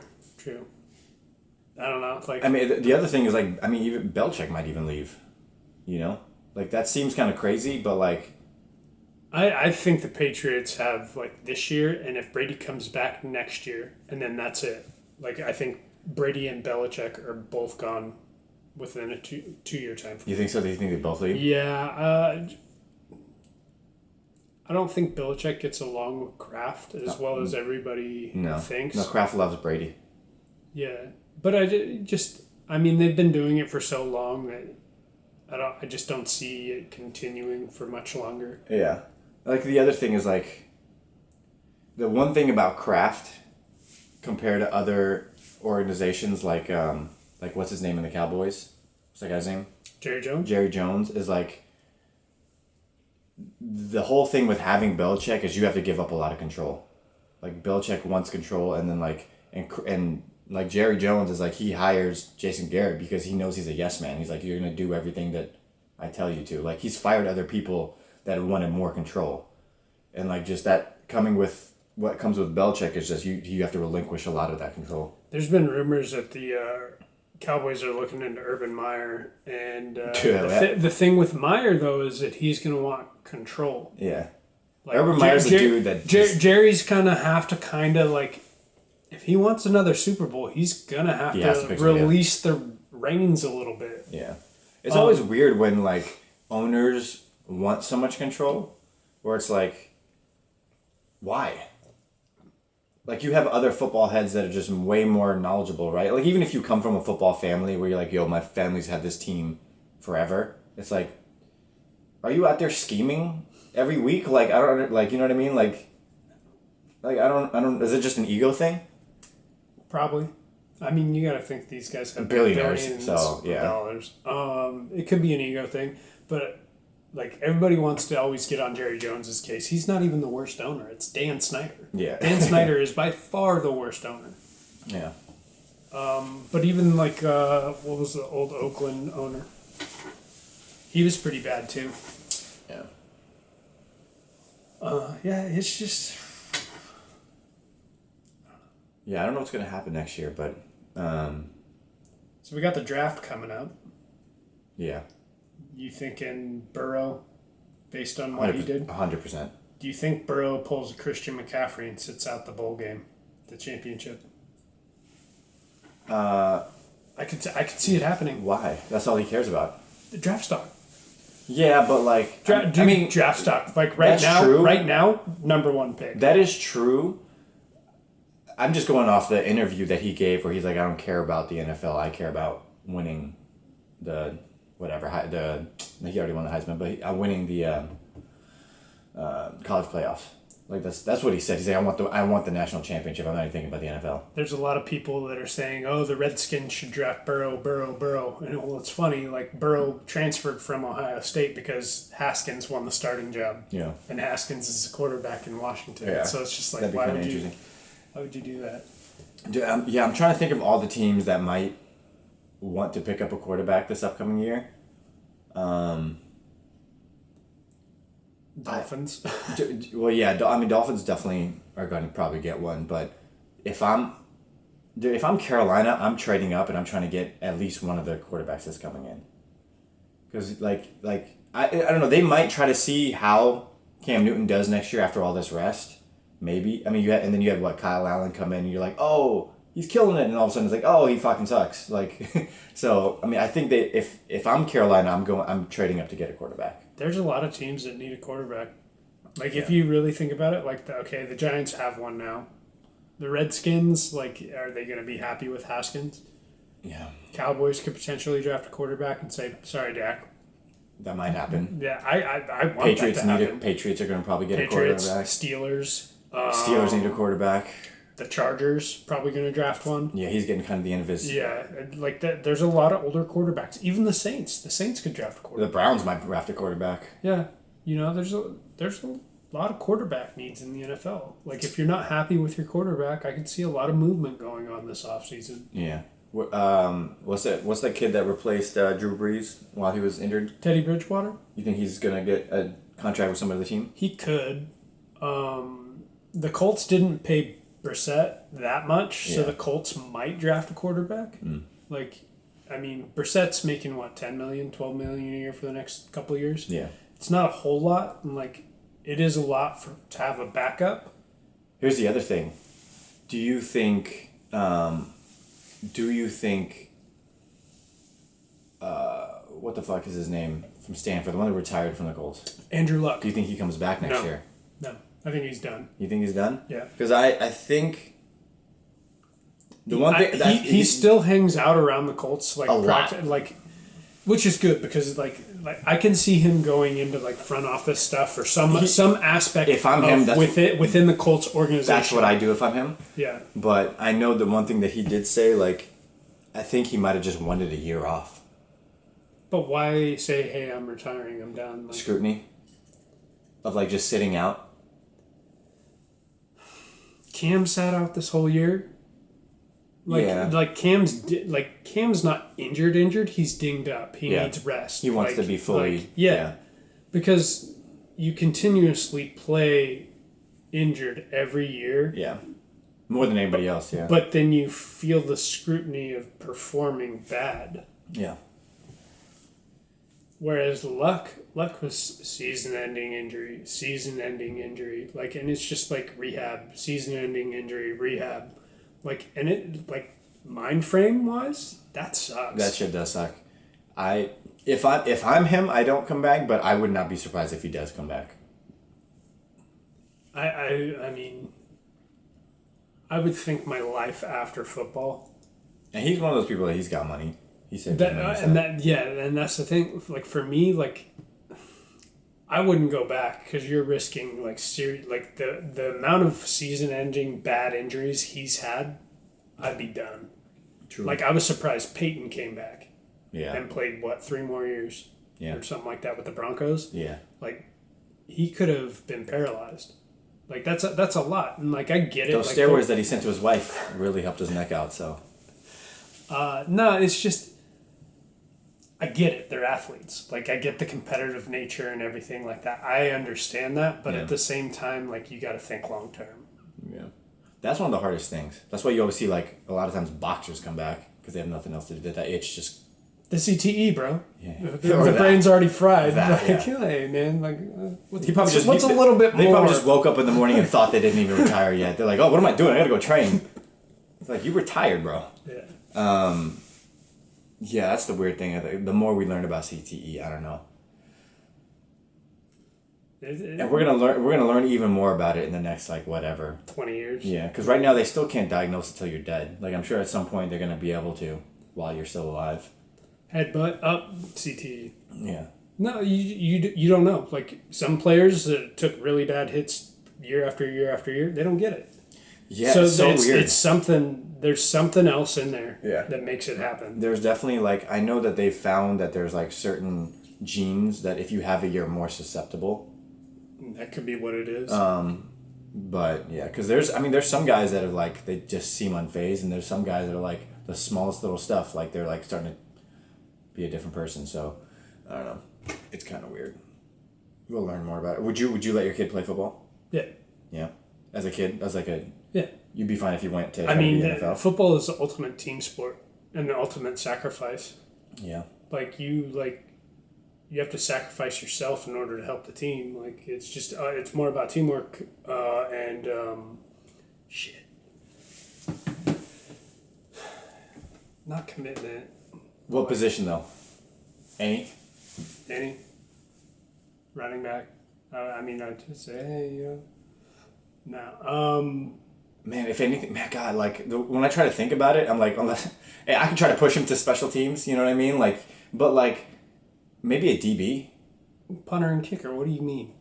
I don't know. Like, I mean, the other thing is even Belichick might even leave. You know, like that seems kind of crazy, but like, I think the Patriots have like this year, and if Brady comes back next year, and then that's it. Like, I think Brady and Belichick are both gone within a two-year time frame. You think so? Do you think they both leave? Yeah. I don't think Belichick gets along with Kraft as well as everybody thinks. No, Kraft loves Brady. Yeah, but they've been doing it for so long that I just don't see it continuing for much longer. Yeah. Like, the other thing is, like, the one thing about Kraft compared to other organizations like what's his name in the Cowboys? What's that guy's name? Jerry Jones? Jerry Jones is like, the whole thing with having Belichick is you have to give up a lot of control. Like Belichick wants control, and then like and like Jerry Jones is like, he hires Jason Garrett because he knows he's a yes man. He's like, you're gonna do everything that I tell you to. Like he's fired other people that wanted more control, and like just that coming with what comes with Belichick is just you have to relinquish a lot of that control. There's been rumors that the Cowboys are looking into Urban Meyer, and the thing with Meyer though is that he's gonna want control. Yeah, like, Urban Meyer's a dude that Jerry's gonna have to like, if he wants another Super Bowl, he's gonna have to release the reins a little bit. Yeah, it's always weird when like owners want so much control, where it's like, why? Like, you have other football heads that are just way more knowledgeable, right? Like, even if you come from a football family where you're like, yo, my family's had this team forever. It's like, are you out there scheming every week? Like, I don't, like, you know what I mean? Like I don't, is it just an ego thing? Probably. I mean, you gotta think these guys have billions of dollars. It could be an ego thing, but like, everybody wants to always get on Jerry Jones's case. He's not even the worst owner. It's Dan Snyder. Yeah. Dan Snyder is by far the worst owner. Yeah. But even like, what was the old Oakland owner? He was pretty bad too. Yeah. Yeah, it's just... Yeah, I don't know what's going to happen next year, but... So we got the draft coming up. Yeah. You thinking Burrow, based on what he did? 100%. Do you think Burrow pulls a Christian McCaffrey and sits out the bowl game, the championship? I could see it happening. Why? That's all he cares about. The draft stock. Yeah, but like... draft stock. Like right now, number one pick. That is true. I'm just going off the interview that he gave where he's like, I don't care about the NFL. I care about winning the... whatever, he already won the Heisman, but winning the college playoffs. Like that's what he said. He's like, I want the national championship. I'm not even thinking about the NFL. There's a lot of people that are saying, oh, the Redskins should draft Burrow. And well, it's funny, like Burrow transferred from Ohio State because Haskins won the starting job. Yeah. And Haskins is a quarterback in Washington. Yeah. So it's just like, why would you do that? Dude, I'm trying to think of all the teams that might want to pick up a quarterback this upcoming year. Dolphins. Well, yeah, I mean, Dolphins definitely are going to probably get one, but if I'm Carolina, I'm trading up and I'm trying to get at least one of the quarterbacks that's coming in. Because I don't know, they might try to see how Cam Newton does next year after all this rest. Maybe. I mean, then you had Kyle Allen come in and you're like, oh, he's killing it, and all of a sudden it's like, oh, he fucking sucks. Like, so I mean, I think that if I'm Carolina, I'm trading up to get a quarterback. There's a lot of teams that need a quarterback. Like, if you really think about it, like, the Giants have one now. The Redskins, like, are they going to be happy with Haskins? Yeah. Cowboys could potentially draft a quarterback and say, sorry, Dak. That might happen. Yeah, I want Patriots that to happen. Patriots are going to probably get a quarterback. Steelers. Steelers need a quarterback. The Chargers probably going to draft one. Yeah, he's getting kind of the end of his... Yeah, like that. There's a lot of older quarterbacks. Even the Saints. The Saints could draft a quarterback. The Browns might draft a quarterback. Yeah. You know, there's a lot of quarterback needs in the NFL. Like, if you're not happy with your quarterback, I could see a lot of movement going on this offseason. Yeah. What's that kid that replaced Drew Brees while he was injured? Teddy Bridgewater? You think he's going to get a contract with some other team? He could. The Colts didn't pay Brissett that much, so the Colts might draft a quarterback. Like, I mean, Brissett's making what, $10 million, $12 million a year for the next couple of years. Yeah, it's not a whole lot, and like, it is a lot to have a backup. Here's the other thing: do you think what the fuck is his name from Stanford, the one that retired from the Colts? Andrew Luck. Do you think he comes back next year? No. I think he's done. You think he's done? Yeah. Because I think the one thing he still hangs out around the Colts like a lot. like, which is good because like like I can see him going into like front office stuff or some aspect. If I'm him, that's within the Colts organization. That's what I do if I'm him. Yeah. But I know the one thing that he did say, like, I think he might have just wanted a year off. But why say, "Hey, I'm retiring. I'm done"? Like, scrutiny of like just sitting out. Cam sat out this whole year. Like Cam's not injured. He's dinged up. He needs rest. He wants to be fully. Because you continuously play injured every year. Yeah. More than anybody else. Yeah. But then you feel the scrutiny of performing bad. Yeah. Whereas Luck was season-ending injury, like, and it's just like rehab, season-ending injury, rehab, like, and it like mind frame wise, that sucks. That shit does suck. If I'm him, I don't come back, but I would not be surprised if he does come back. I mean, I would think my life after football. And he's one of those people that he's got money. He said and that's the thing. Like for me, like I wouldn't go back because you're risking like the amount of season-ending bad injuries he's had. I'd be done. True. Like I was surprised Peyton came back. Yeah. And played 3 more years. Yeah. Or something like that with the Broncos. Yeah. Like he could have been paralyzed. Like that's a lot, and like I get it. Those like, steroids that he sent to his wife really helped his neck out. So. No, it's just. I get it. They're athletes. Like, I get the competitive nature and everything like that. I understand that. But at the same time, like, you got to think long term. Yeah. That's one of the hardest things. That's why you always see, like, a lot of times boxers come back because they have nothing else to do. That itch just... The CTE, bro. Yeah. The brain's already fried. That, like, hey, man, like, what's a little bit more? They probably just woke up in the morning and thought they didn't even retire yet. They're like, oh, what am I doing? I got to go train. It's like, you retired, bro. Yeah. Yeah, that's the weird thing. The more we learn about CTE, I don't know. And we're gonna learn even more about it in the next 20 years. Yeah, because right now they still can't diagnose until you're dead. Like I'm sure at some point they're gonna be able to while you're still alive. Headbutt up CTE. Yeah. No, you don't know. Like some players that took really bad hits year after year after year, they don't get it. Yeah, so it's weird. It's something. There's something else in there. Yeah. That makes it happen. There's definitely I know that they found that there's certain genes that if you have it, you're more susceptible. That could be what it is. But yeah, because there's some guys that are they just seem unfazed, and there's some guys that are the smallest little stuff, they're starting to be a different person. So I don't know. It's kind of weird. We'll learn more about it. Would you let your kid play football? Yeah. Yeah. As a kid, yeah. You'd be fine if you went to. I mean, the NFL. Football is the ultimate team sport and the ultimate sacrifice. Yeah. You have to sacrifice yourself in order to help the team. It's just it's more about teamwork and shit. Not commitment. What position though? Any? Running back. I'd just say, hey, no. Man, if anything, God, when I try to think about it, I'm unless hey, I can try to push him to special teams. You know what I mean? But maybe a DB. Punter and kicker. What do you mean?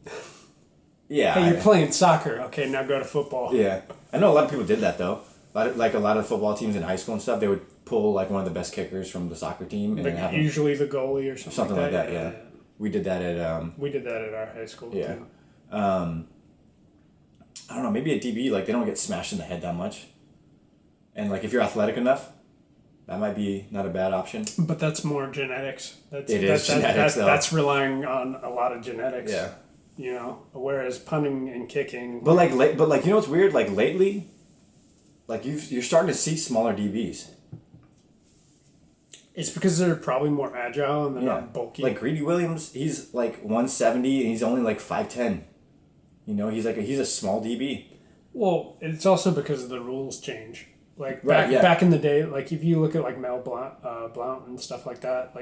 Yeah. Hey, you're playing soccer. Okay, now go to football. Yeah, I know a lot of people did that though. A lot of football teams in high school and stuff, they would pull one of the best kickers from the soccer team and have usually the goalie or something like that. Yeah. We did that at. We did that at our high school. Yeah. Too. I don't know. Maybe a DB, they don't get smashed in the head that much, and if you're athletic enough, that might be not a bad option. But that's more genetics. Genetics. That's relying on a lot of genetics. Yeah. Whereas punting and kicking. But you know what's weird? Lately, you're starting to see smaller DBs. It's because they're probably more agile and they're not bulky. Greedy Williams, he's 170 and he's only 5'10". He's he's a small DB. Well, it's also because the rules change. Back in the day, if you look at Mel Blount and stuff like that,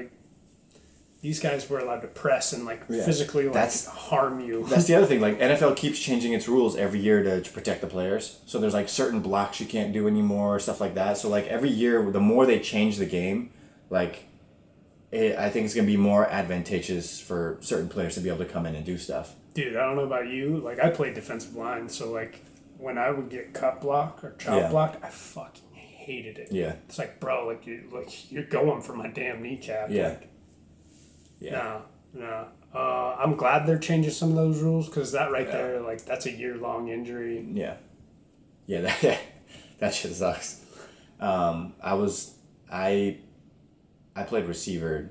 these guys were allowed to press and physically harm you. That's the other thing. NFL keeps changing its rules every year to protect the players. So there's certain blocks you can't do anymore, stuff like that. So every year, the more they change the game, I think it's gonna be more advantageous for certain players to be able to come in and do stuff. Dude, I don't know about you. Like, I played defensive line, so, like, when I would get cut blocked or chop blocked, I fucking hated it. Yeah. It's like, bro, you're going for my damn kneecap. Yeah. Like, no. I'm glad they're changing some of those rules because that there, like, that's a year-long injury. Yeah. Yeah, that shit sucks. I played receiver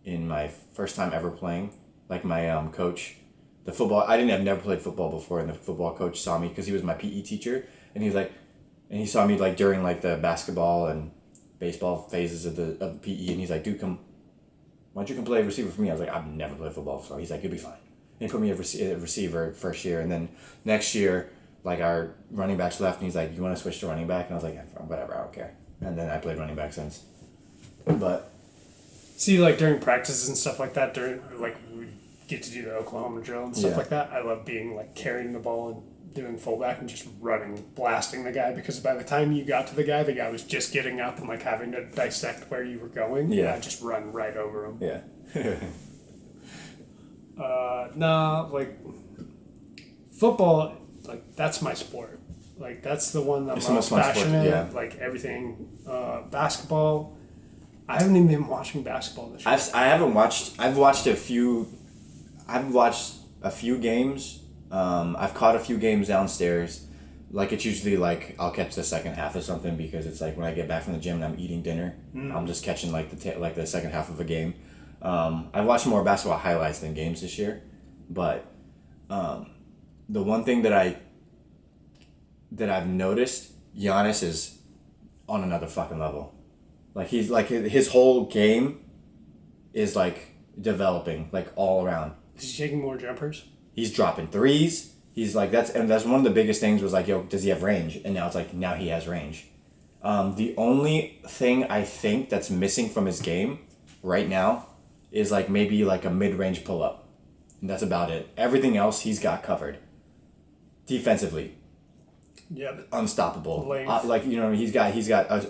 in my first time ever playing. Like, my coach, the football, I've never played football before, and the football coach saw me because he was my PE teacher, and he was like, and he saw me like during like the basketball and baseball phases of the PE, and he's like, dude, why don't you come play receiver for me? I was like, I've never played football before. He's like, you'll be fine. And he put me a receiver first year, and then next year, like, our running backs left, and he's like, you want to switch to running back? And I was like, whatever, I don't care. And then I played running back since. But see, like, during practices and stuff like that, during like we get to do the Oklahoma drill and stuff like that, I love being like carrying the ball and doing fullback and just running, blasting the guy, because by the time you got to the guy was just getting up and like having to dissect where you were going. Yeah, I just run right over him. Yeah. Like football, like that's my sport. Like that's the one that I'm most passionate. Yeah. Like everything, basketball. I haven't even been watching basketball this year. I've watched a few games. I've caught a few games downstairs. Like, it's usually like I'll catch the second half of something because it's like when I get back from the gym and I'm eating dinner, I'm just catching like the second half of a game. I've watched more basketball highlights than games this year, but the one thing that I've noticed, Giannis is on another fucking level. Like, he's like, his whole game is like developing, like, all around. Is he taking more jumpers? He's dropping threes. He's like, that's one of the biggest things was like, yo, does he have range? And now it's like, now he has range. The only thing I think that's missing from his game right now is like maybe like a mid-range pull-up. And that's about it. Everything else he's got covered. Defensively. Yeah. Unstoppable. Like, you know, he's got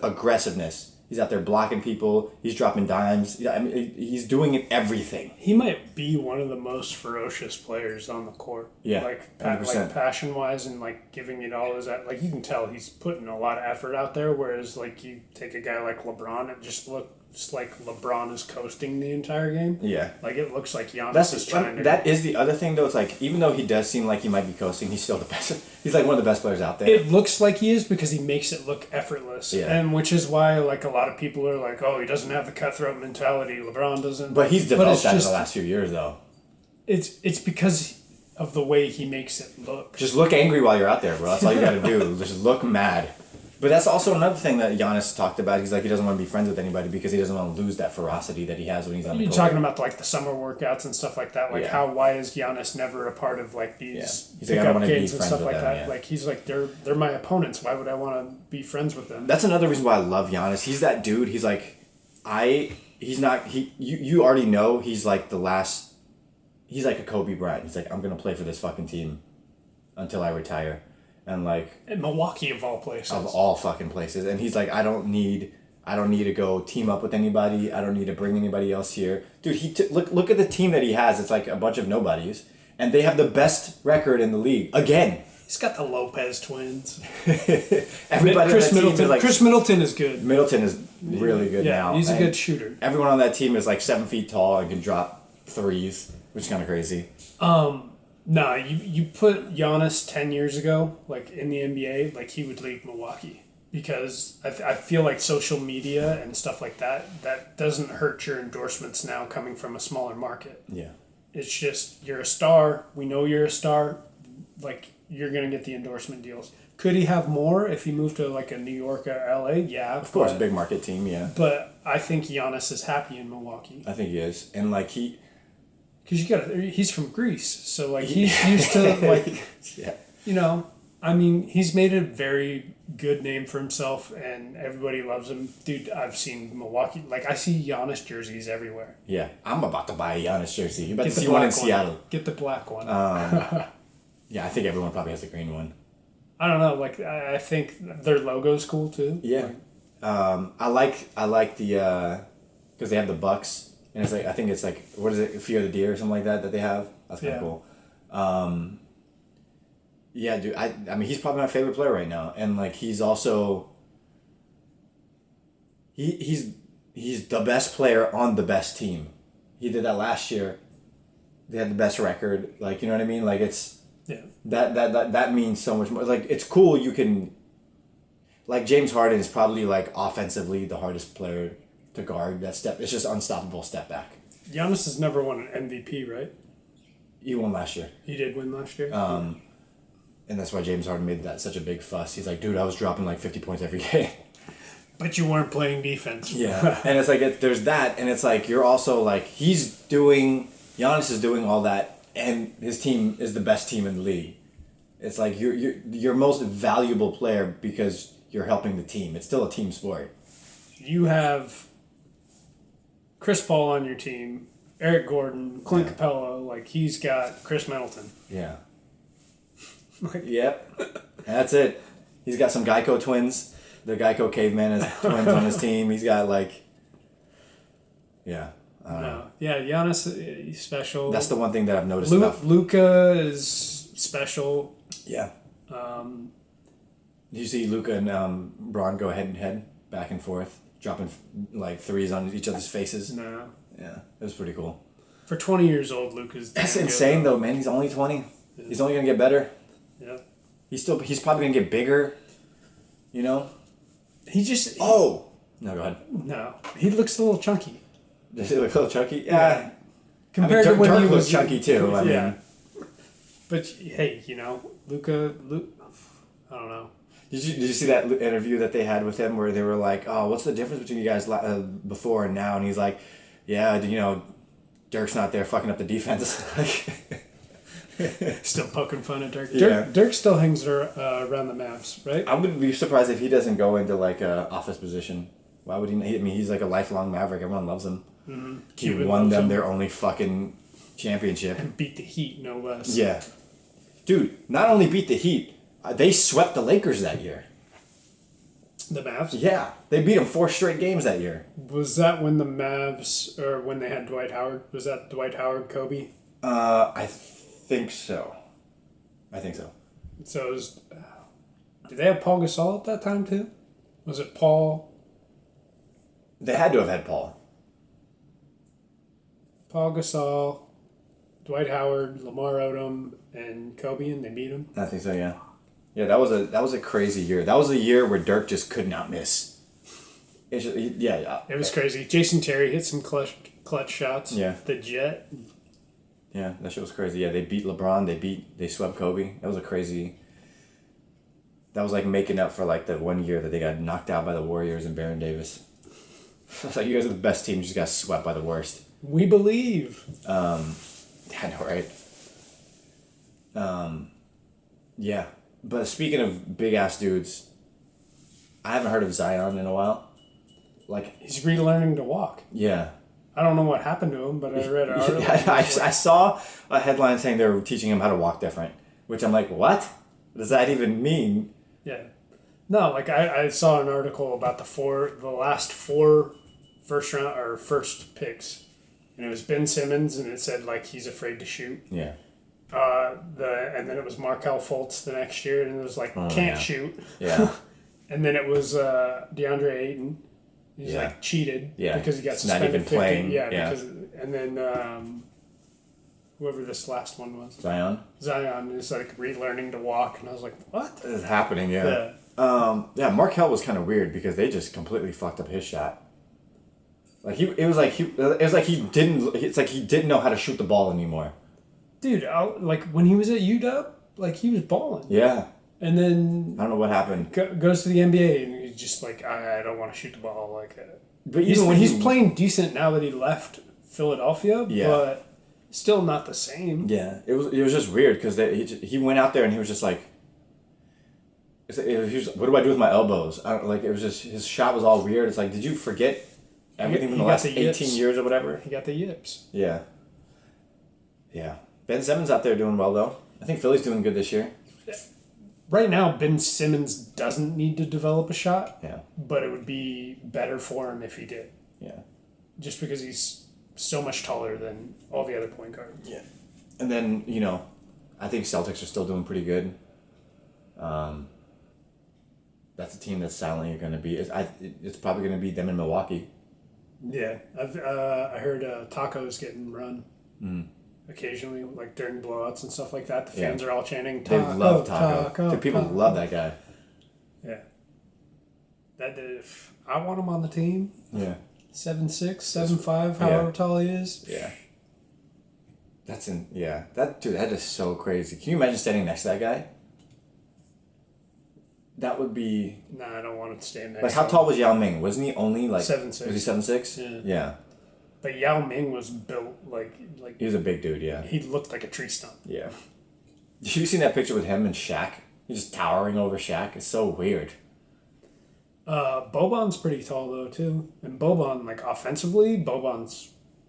aggressiveness. He's out there blocking people. He's dropping dimes. I mean, he's doing everything. He might be one of the most ferocious players on the court. Yeah, like passion-wise and like giving it all his. Like, you can tell he's putting a lot of effort out there. Whereas like you take a guy like LeBron, it just looks like LeBron is coasting the entire game. Yeah, like it looks like Giannis is trying to. That is the other thing though. It's like, even though he does seem like he might be coasting, he's still the best. He's like one of the best players out there. It looks like he is because he makes it look effortless. Yeah. And which is why like a lot of people are like, oh, he doesn't have the cutthroat mentality. LeBron doesn't. But he's developed that in the last few years though. It's because of the way he makes it look. Just look angry while you're out there, bro. That's all you got to do. Just look mad. But that's also another thing that Giannis talked about. He's like, he doesn't want to be friends with anybody because he doesn't want to lose that ferocity that he has when he's on the court. You're talking about like the summer workouts and stuff like that. Like why is Giannis never a part of like these pickup games and stuff like that? Yeah. Like he's like, they're my opponents. Why would I want to be friends with them? That's another reason why I love Giannis. He's that dude. He's like, you already know he's like he's like a Kobe Bryant. He's like, I'm going to play for this fucking team until I retire. And like in Milwaukee of all places. Of all fucking places. And he's like, I don't need to go team up with anybody. I don't need to bring anybody else here. Dude, look at the team that he has. It's like a bunch of nobodies. And they have the best record in the league. Again. He's got the Lopez twins. Everybody Chris Middleton. Chris Middleton is good. Middleton is really good now. Yeah, he's a good shooter. Everyone on that team is like 7 feet tall and can drop threes, which is kind of crazy. No, you put Giannis 10 years ago, like in the NBA, like he would leave Milwaukee. Because I feel like social media and stuff like that doesn't hurt your endorsements now coming from a smaller market. Yeah. It's just, you're a star. We know you're a star. Like, you're going to get the endorsement deals. Could he have more if he moved to like a New York or LA? Yeah. Of course, big market team, yeah. But I think Giannis is happy in Milwaukee. I think he is. And like because he's from Greece, so like he's used to like, yeah. You know, I mean, he's made a very good name for himself, and everybody loves him. Dude, I've seen Milwaukee, like I see Giannis jerseys everywhere. Yeah, I'm about to buy a Giannis jersey. You're about to see one in Seattle. Get the black one. Yeah, I think everyone probably has the green one. I don't know, like I think their logo's cool too. Yeah, I like the because they have the Bucks. and it's like I think it's like what is it, Fear the Deer or something like that they have. That's kind of cool. Yeah, dude. I mean, he's probably my favorite player right now, and like he's also. He's the best player on the best team. He did that last year. They had the best record. Like, you know what I mean? Like, it's... Yeah. That means so much more. Like, it's cool you can... Like, James Harden is probably, like, offensively the hardest player to guard. That step... It's just unstoppable step back. Giannis has never won an MVP, right? He won last year. He did win last year? And that's why James Harden made that such a big fuss. He's like, dude, I was dropping, like, 50 points every game. But you weren't playing defense. Yeah. And it's like, there's that, and it's like, you're also, like, Giannis is doing all that, and his team is the best team in the league. It's like, you're your most valuable player because you're helping the team. It's still a team sport. You have Chris Paul on your team, Eric Gordon, Clint Capella, like, he's got Chris Middleton. Yeah. Yep. That's it. He's got some Geico twins. The Geico caveman has twins on his team. He's got like, yeah. Yeah, Giannis is special. That's the one thing that I've noticed. Luka is special. Yeah. Did you see Luka and Braun go head and head, back and forth, dropping like threes on each other's faces? No. Yeah, it was pretty cool. For 20 years old, Luka's. That's insane though, man. He's only 20. Yeah. He's only gonna get better. Yeah. He's probably gonna get bigger. You know. No, go ahead. No, he looks a little chunky. Does he look a little chunky? Yeah. Compared to when he was chunky too. I mean. But hey, you know, Luka, I don't know. Did you see that interview that they had with him where they were like, "Oh, what's the difference between you guys before and now?" And he's like, "Yeah, you know, Dirk's not there fucking up the defense." Still poking fun at Dirk. Yeah. Dirk still hangs around the Mavs, right? I wouldn't be surprised if he doesn't go into like a office position. Why would he? I mean, he's like a lifelong Maverick. Everyone loves him. Mm-hmm. He won them their only fucking championship. And beat the Heat, no less. Yeah. Dude, not only beat the Heat, they swept the Lakers that year. The Mavs? Yeah. They beat them 4 straight games that year. Was that when the Mavs, or when they had Dwight Howard? Was that Dwight Howard, Kobe? I think so. So it was... did they have Paul Gasol at that time too? Was it Paul? They had to have had Paul. Paul Gasol, Dwight Howard, Lamar Odom, and Kobe, and they beat him? I think so, yeah. Yeah, that was a crazy year. That was a year where Dirk just could not miss. It was crazy. Jason Terry hit some clutch shots. Yeah. The Jet. Yeah, that shit was crazy. Yeah, they beat LeBron. They swept Kobe. That was a crazy... That was like making up for like the one year that they got knocked out by the Warriors and Baron Davis. It's like, you guys are the best team, you just got swept by the worst. We believe. I know, right? Yeah. But speaking of big ass dudes, I haven't heard of Zion in a while. Like, he's relearning to walk. Yeah. I don't know what happened to him, but I read an article. I saw a headline saying they were teaching him how to walk different, which I'm like, what? What does that even mean? Yeah. No, like I saw an article about the last 4 first picks. And it was Ben Simmons, and it said like he's afraid to shoot. Yeah. And then it was Markelle Fultz the next year, and it was like can't shoot. Yeah. And then it was DeAndre Ayton. He's like cheated because he got suspended. Not even playing. Yeah. Because and then whoever this last one was. Zion is like relearning to walk, and I was like, what? This is happening? Yeah. Markelle was kind of weird because they just completely fucked up his shot. Like he didn't know how to shoot the ball anymore. Dude, like when he was at UW, like he was balling. Yeah. And then I don't know what happened. Goes to the NBA and he's just like, I don't want to shoot the ball like that. But even when he's playing decent now that he left Philadelphia, but still not the same. Yeah, it was just weird because he went out there and he was just like, what do I do with my elbows? It was just his shot was all weird. It's like, did you forget everything from the last 18 years or whatever? He got the yips. Yeah. Yeah. Ben Simmons out there doing well though. I think Philly's doing good this year. Right now, Ben Simmons doesn't need to develop a shot. Yeah. But it would be better for him if he did. Yeah. Just because he's so much taller than all the other point guards. Yeah. And then, I think Celtics are still doing pretty good. That's a team that's silently going to be... It's probably going to be them in Milwaukee. Yeah. I heard Taco's getting run occasionally, like during blowouts and stuff like that. The fans are all chanting, Taco, they love Taco. Dude, people love that guy. Yeah. I want him on the team. Yeah. 7'6", 7'5", however tall he is. Yeah. That is so crazy. Can you imagine standing next to that guy? That would be... Nah, I don't want to stand next to him. How tall was Yao Ming? Wasn't he only 7'6"? Was he 7'6"? Yeah. But Yao Ming was built like... He was a big dude, yeah. He looked like a tree stump. Yeah. Did you see that picture with him and Shaq? He's just towering over Shaq. It's so weird. Boban's pretty tall, though, too. And Boban, offensively,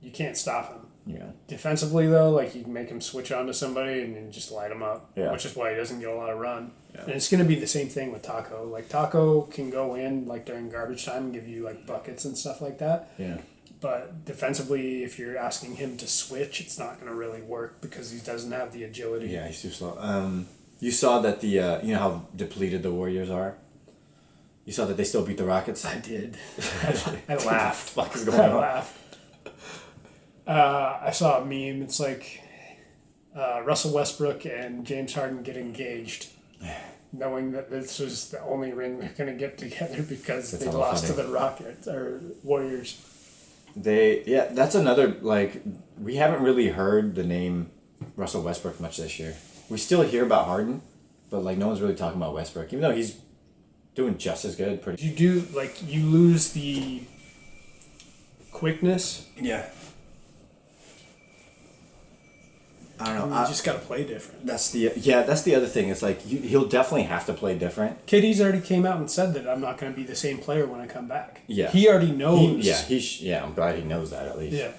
you can't stop him. Yeah. Defensively, though, you can make him switch on to somebody and then just light him up. Yeah. Which is why he doesn't get a lot of run. Yeah. And it's going to be the same thing with Taco. Taco can go in, during garbage time and give you, buckets and stuff like that. Yeah. But defensively, if you're asking him to switch, it's not going to really work because he doesn't have the agility. Yeah, he's too slow. You saw that you know how depleted the Warriors are? You saw that they still beat the Rockets? I did. I laughed. What the fuck is going on? I laughed. I saw a meme. It's Russell Westbrook and James Harden get engaged, knowing that this was the only ring they're going to get together because they lost to the Rockets or Warriors. That's another, we haven't really heard the name Russell Westbrook much this year. We still hear about Harden, but no one's really talking about Westbrook, even though he's doing just as good. You lose the quickness. Yeah. I don't know. You just got to play different. That's the other thing. It's he'll definitely have to play different. KD's already came out and said that I'm not going to be the same player when I come back. Yeah. He already knows. I'm glad he knows that at least. Yeah.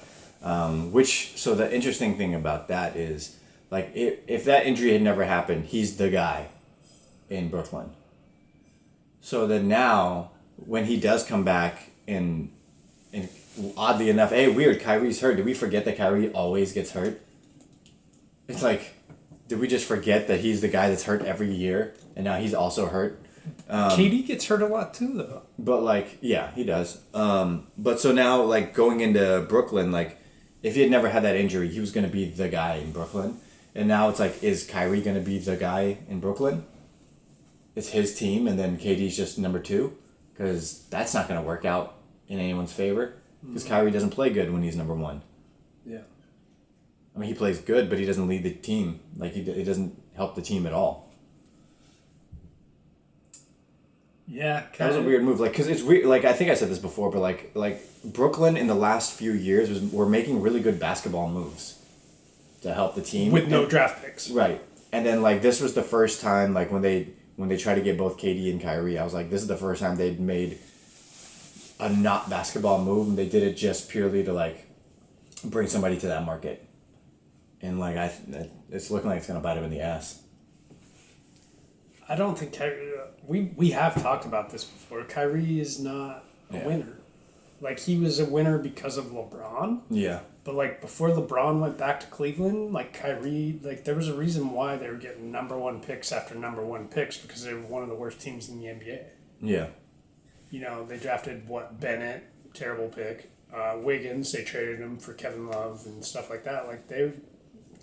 So the interesting thing about that is, if that injury had never happened, he's the guy in Brooklyn. So then now, when he does come back, and oddly enough, weird, Kyrie's hurt. Did we forget that Kyrie always gets hurt? It's did we just forget that he's the guy that's hurt every year, and now he's also hurt? KD gets hurt a lot too, though. But he does. But so now, going into Brooklyn, if he had never had that injury, he was going to be the guy in Brooklyn. And now it's is Kyrie going to be the guy in Brooklyn? It's his team, and then KD's just number 2? Because that's not going to work out in anyone's favor. Because Kyrie doesn't play good when he's number 1. Yeah. I mean, he plays good, but he doesn't lead the team. He doesn't help the team at all. Yeah, that was a weird move. Because it's weird. I think I said this before, but Brooklyn in the last few years were making really good basketball moves to help the team with no draft picks. Right, and then this was the first time when they tried to get both KD and Kyrie, I was this is the first time they'd made a not basketball move, and they did it just purely to bring somebody to that market. And it's looking like it's gonna bite him in the ass. I don't think Kyrie. We have talked about this before. Kyrie is not a winner. He was a winner because of LeBron. Yeah. But before LeBron went back to Cleveland, Kyrie, there was a reason why they were getting number 1 picks after number 1 picks because they were one of the worst teams in the NBA. Yeah. They drafted Bennett, terrible pick. Wiggins, they traded him for Kevin Love and stuff like that.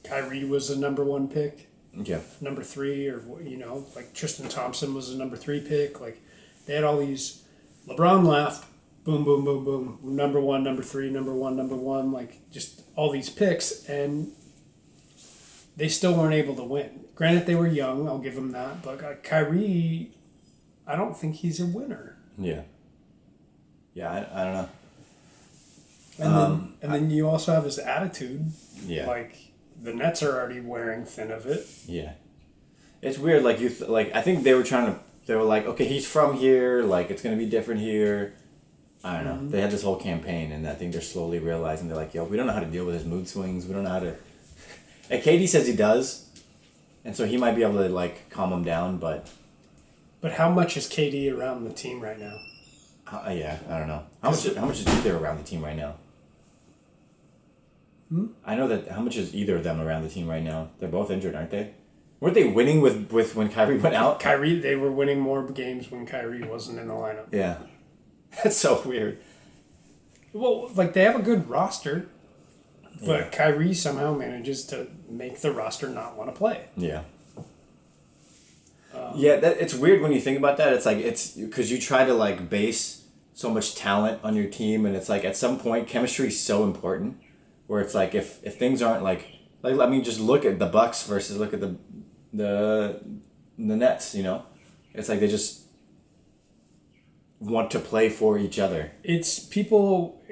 Kyrie was a number 1 pick. Yeah. Number 3, or Tristan Thompson was a number 3 pick. They had all these. LeBron left. Boom, boom, boom, boom. Number 1, number 3, number 1, number 1. Just all these picks, and they still weren't able to win. Granted, they were young. I'll give them that. But Kyrie, I don't think he's a winner. Yeah. Yeah, I don't know. And then you also have his attitude. Yeah. The Nets are already wearing thin of it. Yeah. It's weird. I think they were okay, he's from here. It's going to be different here. I don't know. They had this whole campaign, and I think they're slowly realizing they're yo, we don't know how to deal with his mood swings. We don't know how to. And KD says he does, and so he might be able to calm him down, but. But how much is KD around the team right now? Yeah, I don't know. How much is there around the team right now? I know that. How much is either of them around the team right now? They're both injured, aren't they? Weren't they winning with when Kyrie went out? They were winning more games when Kyrie wasn't in the lineup. Yeah. That's so weird. Well, like, they have a good roster, but Kyrie somehow manages to make the roster not want to play. Yeah. It's weird when you think about that. It's like, it's because you try to like base so much talent on your team, and it's like at some point chemistry is so important, where it's like if things aren't like I mean, just look at the Bucks versus look at the Nets. You know, it's like they just want to play for each other. It's people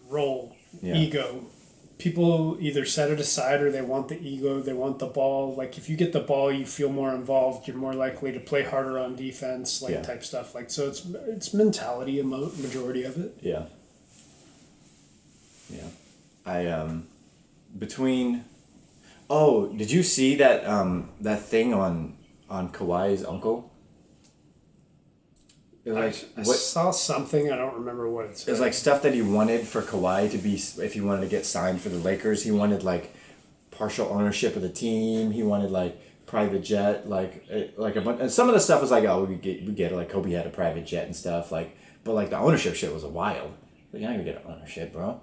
role ego. People either set it aside or they want the ego, they want the ball. Like, if you get the ball, you feel more involved, you're more likely to play harder on defense, type stuff. Like, so it's mentality, a majority of it. Yeah. Yeah. I between did you see that that thing on Kawhi's uncle? I saw something. I don't remember what it said. It was like stuff that he wanted for Kawhi to be, if he wanted to get signed for the Lakers. He wanted like partial ownership of the team. He wanted like private jet, like a bunch. And some of the stuff was like, we get it. Like Kobe had a private jet and stuff. Like, but like the ownership shit was wild. Like, you're not gonna get ownership, bro.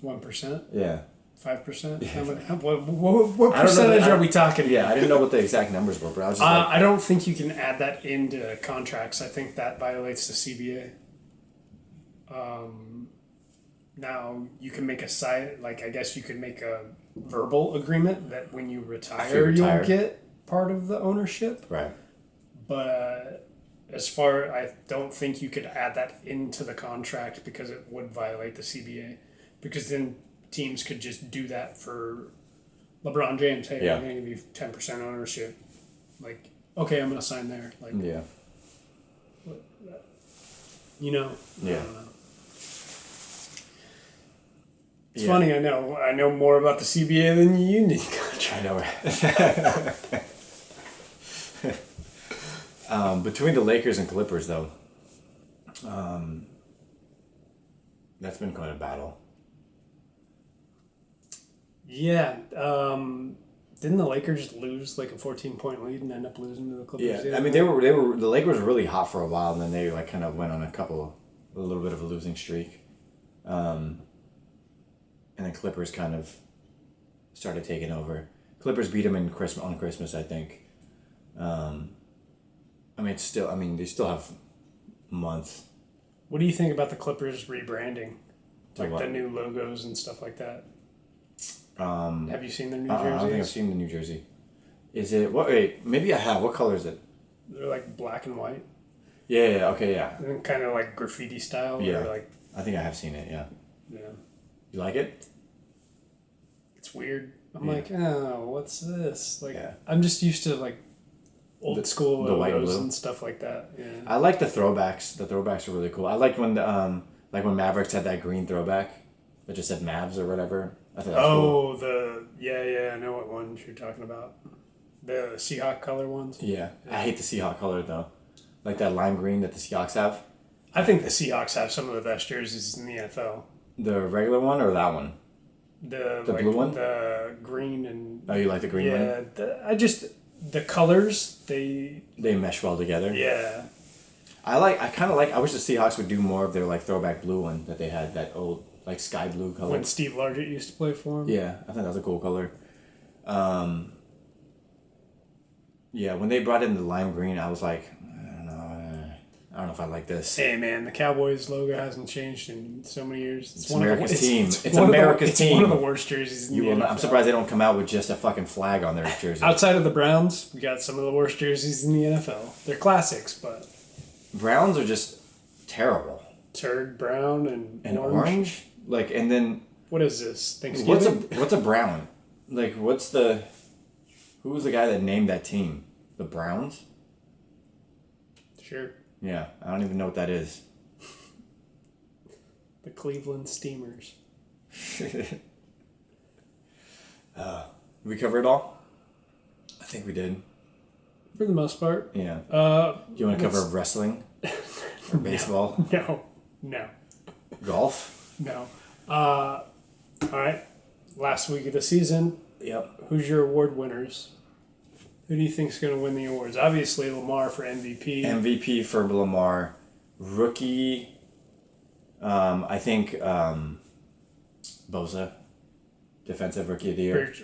1%. Yeah. 5%? What percentage are we talking? Yeah, I didn't know what the exact numbers were, but I was just I don't think you can add that into contracts. I think that violates the CBA. Now, you can make I guess you could make a verbal agreement that when you retire, you'll get part of the ownership. Right. But I don't think you could add that into the contract because it would violate the CBA. Because then teams could just do that for LeBron James. Hey, I'm going to give you 10% ownership. Like, okay, I'm going to sign there. Like, yeah. You know? Yeah. I don't know. It's funny, I know more about the CBA than you need contract. I know. Between the Lakers and Clippers, though, that's been quite a battle. Yeah. Didn't the Lakers lose like a 14-point lead and end up losing to the Clippers? Yeah, I mean, the Lakers were really hot for a while, and then they like kind of went on a little bit of a losing streak. And then Clippers kind of started taking over. Clippers beat them on Christmas, I think. I mean, they still have months. What do you think about the Clippers rebranding? Like what? The new logos and stuff like that? Have you seen their new jerseys? I don't think I've seen the new jersey. Is it, wait, maybe I have. What color is it? They're like black and white. Yeah, okay, yeah. And kind of like graffiti style. Yeah, like, I think I have seen it, yeah. Yeah. You like it? It's weird. I'm like, oh, what's this? Like, yeah. I'm just used to like old school the white and logos blue and stuff like that. Yeah. I like the throwbacks. The throwbacks are really cool. I like when when Mavericks had that green throwback that just said Mavs or whatever. I thought that was cool. I know what ones you're talking about. The Seahawk color ones. Yeah. I hate the Seahawk color though. Like that lime green that the Seahawks have. I think the Seahawks have some of the best jerseys in the NFL. The regular one or that one? The blue one? The green and... Oh, you like the green one? Yeah. The colors, they mesh well together. Yeah. I wish the Seahawks would do more of their like throwback blue one that they had, that old like sky blue color. When Steve Largent used to play for him. Yeah, I think that was a cool color. Yeah, when they brought in the lime green, I was like, I don't know if I like this. Hey man, the Cowboys logo hasn't changed in so many years. It's America's team. It's America's team. It's one of the worst jerseys in the NFL. I'm surprised they don't come out with just a fucking flag on their jersey. Outside of the Browns, we got some of the worst jerseys in the NFL. They're classics, but... Browns are just terrible. Turd brown and orange? Like, and then... What is this? Thanksgiving? What's a brown? Like, who was the guy that named that team? The Browns? Sure. Yeah, I don't even know what that is. The Cleveland Steamers. We cover it all? I think we did. For the most part. Yeah. Do you want to cover wrestling? Or baseball? No. Golf? No. All right. Last week of the season. Yep. Who's your award winners? Who do you think's going to win the awards? Obviously, Lamar for MVP. MVP for Lamar. Rookie. I think Bosa, Defensive Rookie of the Year.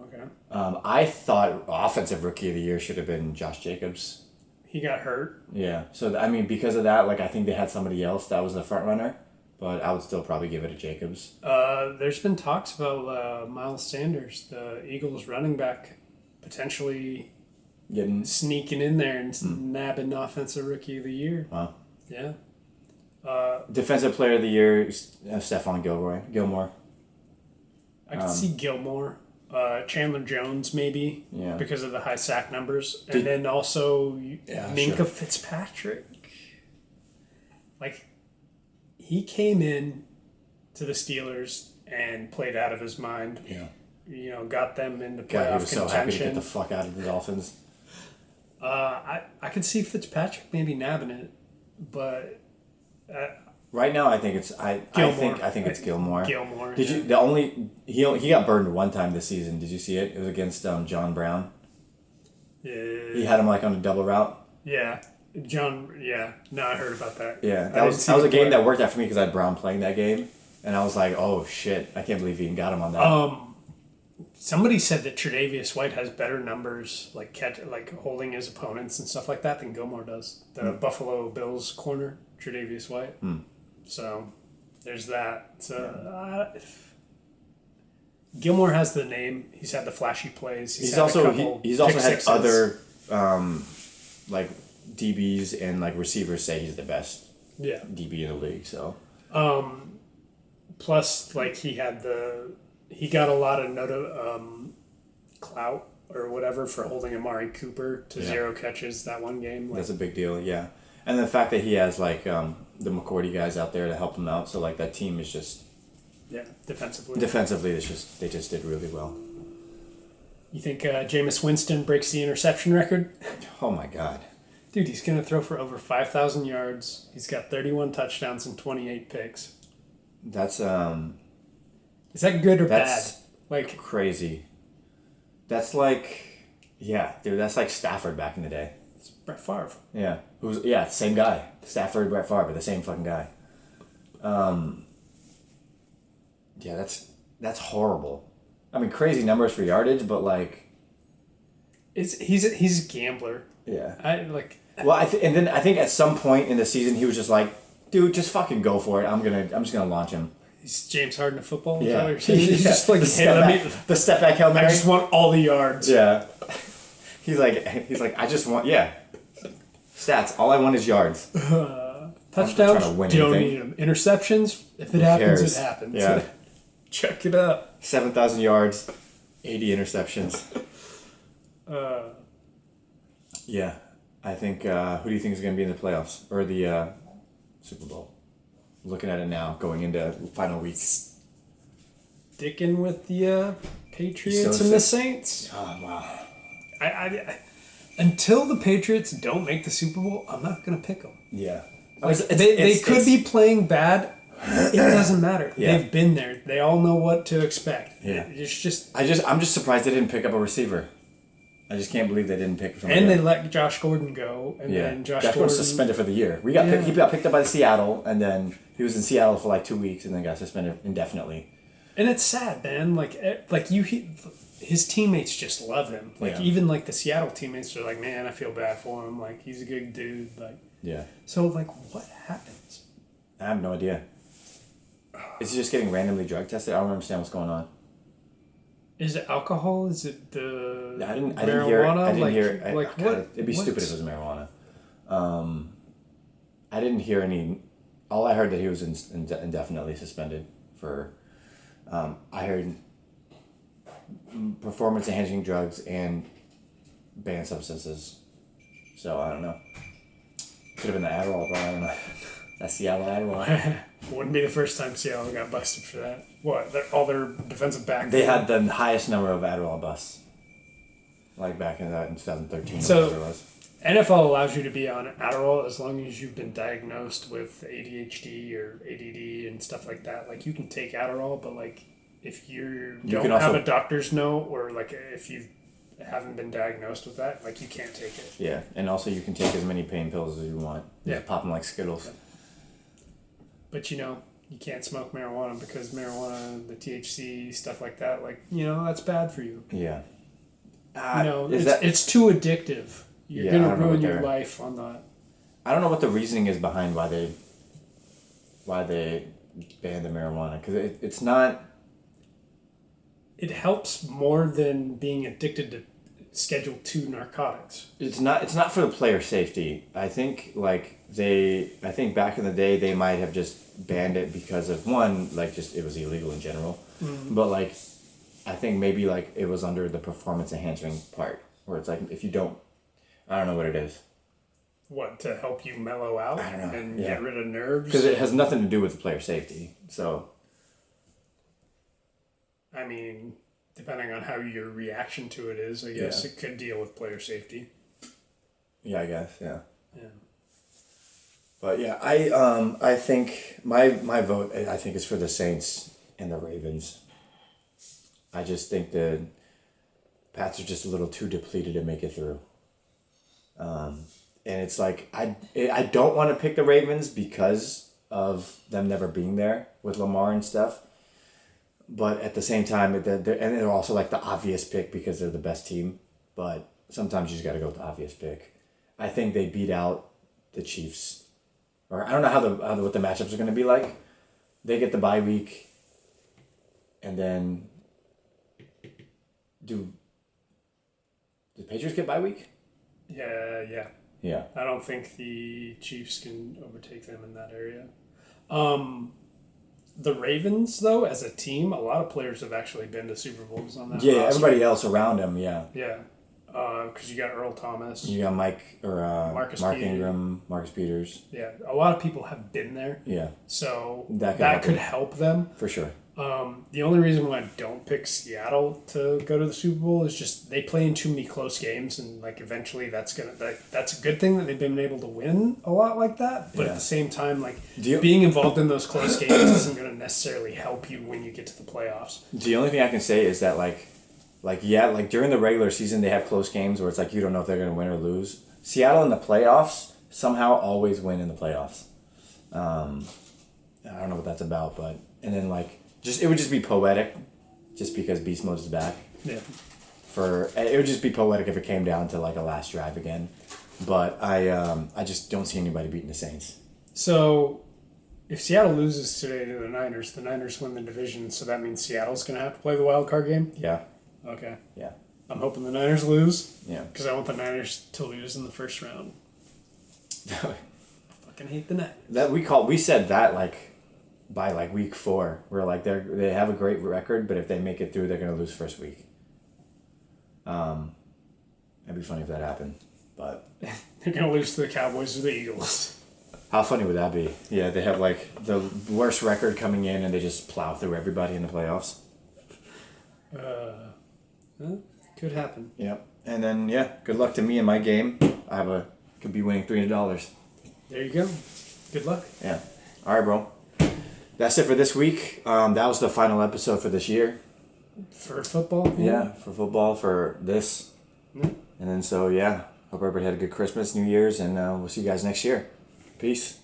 Okay. I thought Offensive Rookie of the Year should have been Josh Jacobs. He got hurt. Yeah. So I mean, because of that, like I think they had somebody else that was the front runner, but I would still probably give it to Jacobs. There's been talks about Miles Sanders, the Eagles running back, potentially sneaking in there and nabbing Offensive Rookie of the Year. Wow. Yeah. Defensive Player of the Year, Stephon Gilmore. I could see Gilmore. Chandler Jones, maybe, because of the high sack numbers. And then also Minka Fitzpatrick. Like, he came in to the Steelers and played out of his mind. Yeah. You know, got them into playoff God, he was contention. so happy to get the fuck out of the Dolphins. I could see Fitzpatrick maybe nabbing it, but... right now, I think it's Gilmore. I think it's Gilmore. Gilmore. Did you he got burned one time this season? Did you see it? It was against John Brown. He had him like on a double route. Yeah, John. Yeah, no, I heard about that. Yeah, that was a game that worked out for me because I had Brown playing that game, and I was like, oh shit, I can't believe he even got him on that. Somebody said that Tre'Davious White has better numbers, like holding his opponents and stuff like that, than Gilmore does. The Buffalo Bills corner, Tre'Davious White. So there's that. Gilmore has the name. He's had the flashy plays. He's also had other like DBs and like receivers say he's the best DB in the league. So plus like he got a lot of clout or whatever for holding Amari Cooper to 0 catches that one game. That's a big deal, yeah. And the fact that he has like the McCourty guys out there to help him out, so like that team is just defensively they just did really well. You think Jameis Winston breaks the interception record? Oh my god, dude, he's gonna throw for over 5,000 yards. He's got 31 touchdowns and 28 picks. That's is that good or bad? Like crazy. That's like, yeah, dude. That's like Stafford back in the day. It's Brett Favre. Yeah, same guy. Stafford, Brett Favre, the same fucking guy. Yeah, that's horrible. I mean, crazy numbers for yardage, but like, he's a gambler. Yeah. Well, I think at some point in the season he was just like, dude, just fucking go for it. I'm just gonna launch him. He's James Harden of football. Yeah. He's just like the step back Hail Mary. I just want all the yards. Yeah. He's like I just want stats. All I want is yards. Touchdowns. Don't need them. Interceptions. If it happens, it happens. Yeah. Check it out. 7,000 yards, 80 interceptions. Yeah, I think. Who do you think is going to be in the playoffs or the Super Bowl? Looking at it now, going into final week. Sticking with the Patriots and the Saints. Oh wow! I until the Patriots don't make the Super Bowl, I'm not going to pick them. Yeah, they could be playing bad. It doesn't matter. Yeah. They've been there. They all know what to expect. Yeah. It's I'm just surprised they didn't pick up a receiver. I just can't believe they didn't pick from. And they let Josh Gordon go, and then Josh Gordon was suspended for the year. He got picked up by Seattle, and then he was in Seattle for like 2 weeks, and then got suspended indefinitely. And it's sad, man. His teammates just love him. Even like the Seattle teammates are like, man, I feel bad for him. Like he's a good dude. Like So like, what happens? I have no idea. Is he just getting randomly drug tested? I don't understand what's going on. Is it alcohol? Is it the I didn't marijuana? hear it. What? It'd be stupid if it was marijuana. I didn't hear any. All I heard that he was indefinitely suspended for. I heard performance enhancing drugs and banned substances. So I don't know. Could have been the Adderall, but I don't know. That Seattle Adderall. Wouldn't be the first time Seattle got busted for that. What? All their defensive back. They had the highest number of Adderall busts. Like back in 2013 so, or whatever it was. NFL allows you to be on Adderall as long as you've been diagnosed with ADHD or ADD and stuff like that. Like you can take Adderall, but like if you You don't can have also- a doctor's note or like if you haven't been diagnosed with that, like you can't take it. Yeah, and also you can take as many pain pills as you want. Yeah. Pop them like Skittles. But you can't smoke marijuana because marijuana, the THC, stuff like that, that's bad for you. Yeah. It's too addictive. You're Yeah, I gonna don't know ruin what your they're- life on that. I don't know what the reasoning is behind why they banned the marijuana, because it's not. It helps more than being addicted to Schedule 2 narcotics. It's not for the player safety. I think I think back in the day they might have just banned it because of one, just it was illegal in general. Mm-hmm. But I think maybe it was under the performance enhancing part where it's if you don't, I don't know what it is. What, to help you mellow out? I don't know. And Yeah. get rid of nerves? Because it has nothing to do with the player safety. So I mean, depending on how your reaction to it is, I guess it could deal with player safety. yeah, I guess yeah. Yeah. But yeah, I think my vote I think is for the Saints and the Ravens. I just think the Pats are just a little too depleted to make it through. And it's I don't want to pick the Ravens because of them never being there with Lamar and stuff. But at the same time, they're also the obvious pick because they're the best team. But sometimes you just got to go with the obvious pick. I think they beat out the Chiefs. Or I don't know what the matchups are going to be like. They get the bye week. And then do the Patriots get bye week? Yeah. Yeah. I don't think the Chiefs can overtake them in that area. The Ravens, though, as a team, a lot of players have actually been to Super Bowls on that Yeah, roster. everybody else around them, yeah. Yeah. Because you got Earl Thomas. You got Mark Mark Peters. Ingram, Marcus Peters. Yeah, a lot of people have been there. Yeah. So That could help them. For sure. The only reason why I don't pick Seattle to go to the Super Bowl is just they play in too many close games, and eventually that's a good thing that they've been able to win a lot like that. But at the same time, being involved in those close games isn't going to necessarily help you when you get to the playoffs. The only thing I can say is that during the regular season they have close games where it's you don't know if they're going to win or lose. Seattle in the playoffs somehow always win in the playoffs. I don't know what that's about, but and then it would just be poetic, just because Beast Mode is back. Yeah. It would just be poetic if it came down to a last drive again, but I just don't see anybody beating the Saints. So, if Seattle loses today to the Niners win the division, so that means Seattle's going to have to play the wild card game? Yeah. Okay. Yeah. I'm hoping the Niners lose. Yeah. Because I want the Niners to lose in the first round. I fucking hate the Niners. We said that by week 4, where they have a great record, but if they make it through, they're gonna lose first week. It'd be funny if that happened, but They're going to lose to the Cowboys or the Eagles. how funny would that be? Yeah, they have the worst record coming in, and they just plow through everybody in the playoffs. Could happen. Yep, and then good luck to me in my game. Could be winning $300. There you go. Good luck. Yeah. All right, bro. That's it for this week. That was the final episode for this year. For football? Yeah, for football, for this. Yeah. And then hope everybody had a good Christmas, New Year's, and we'll see you guys next year. Peace.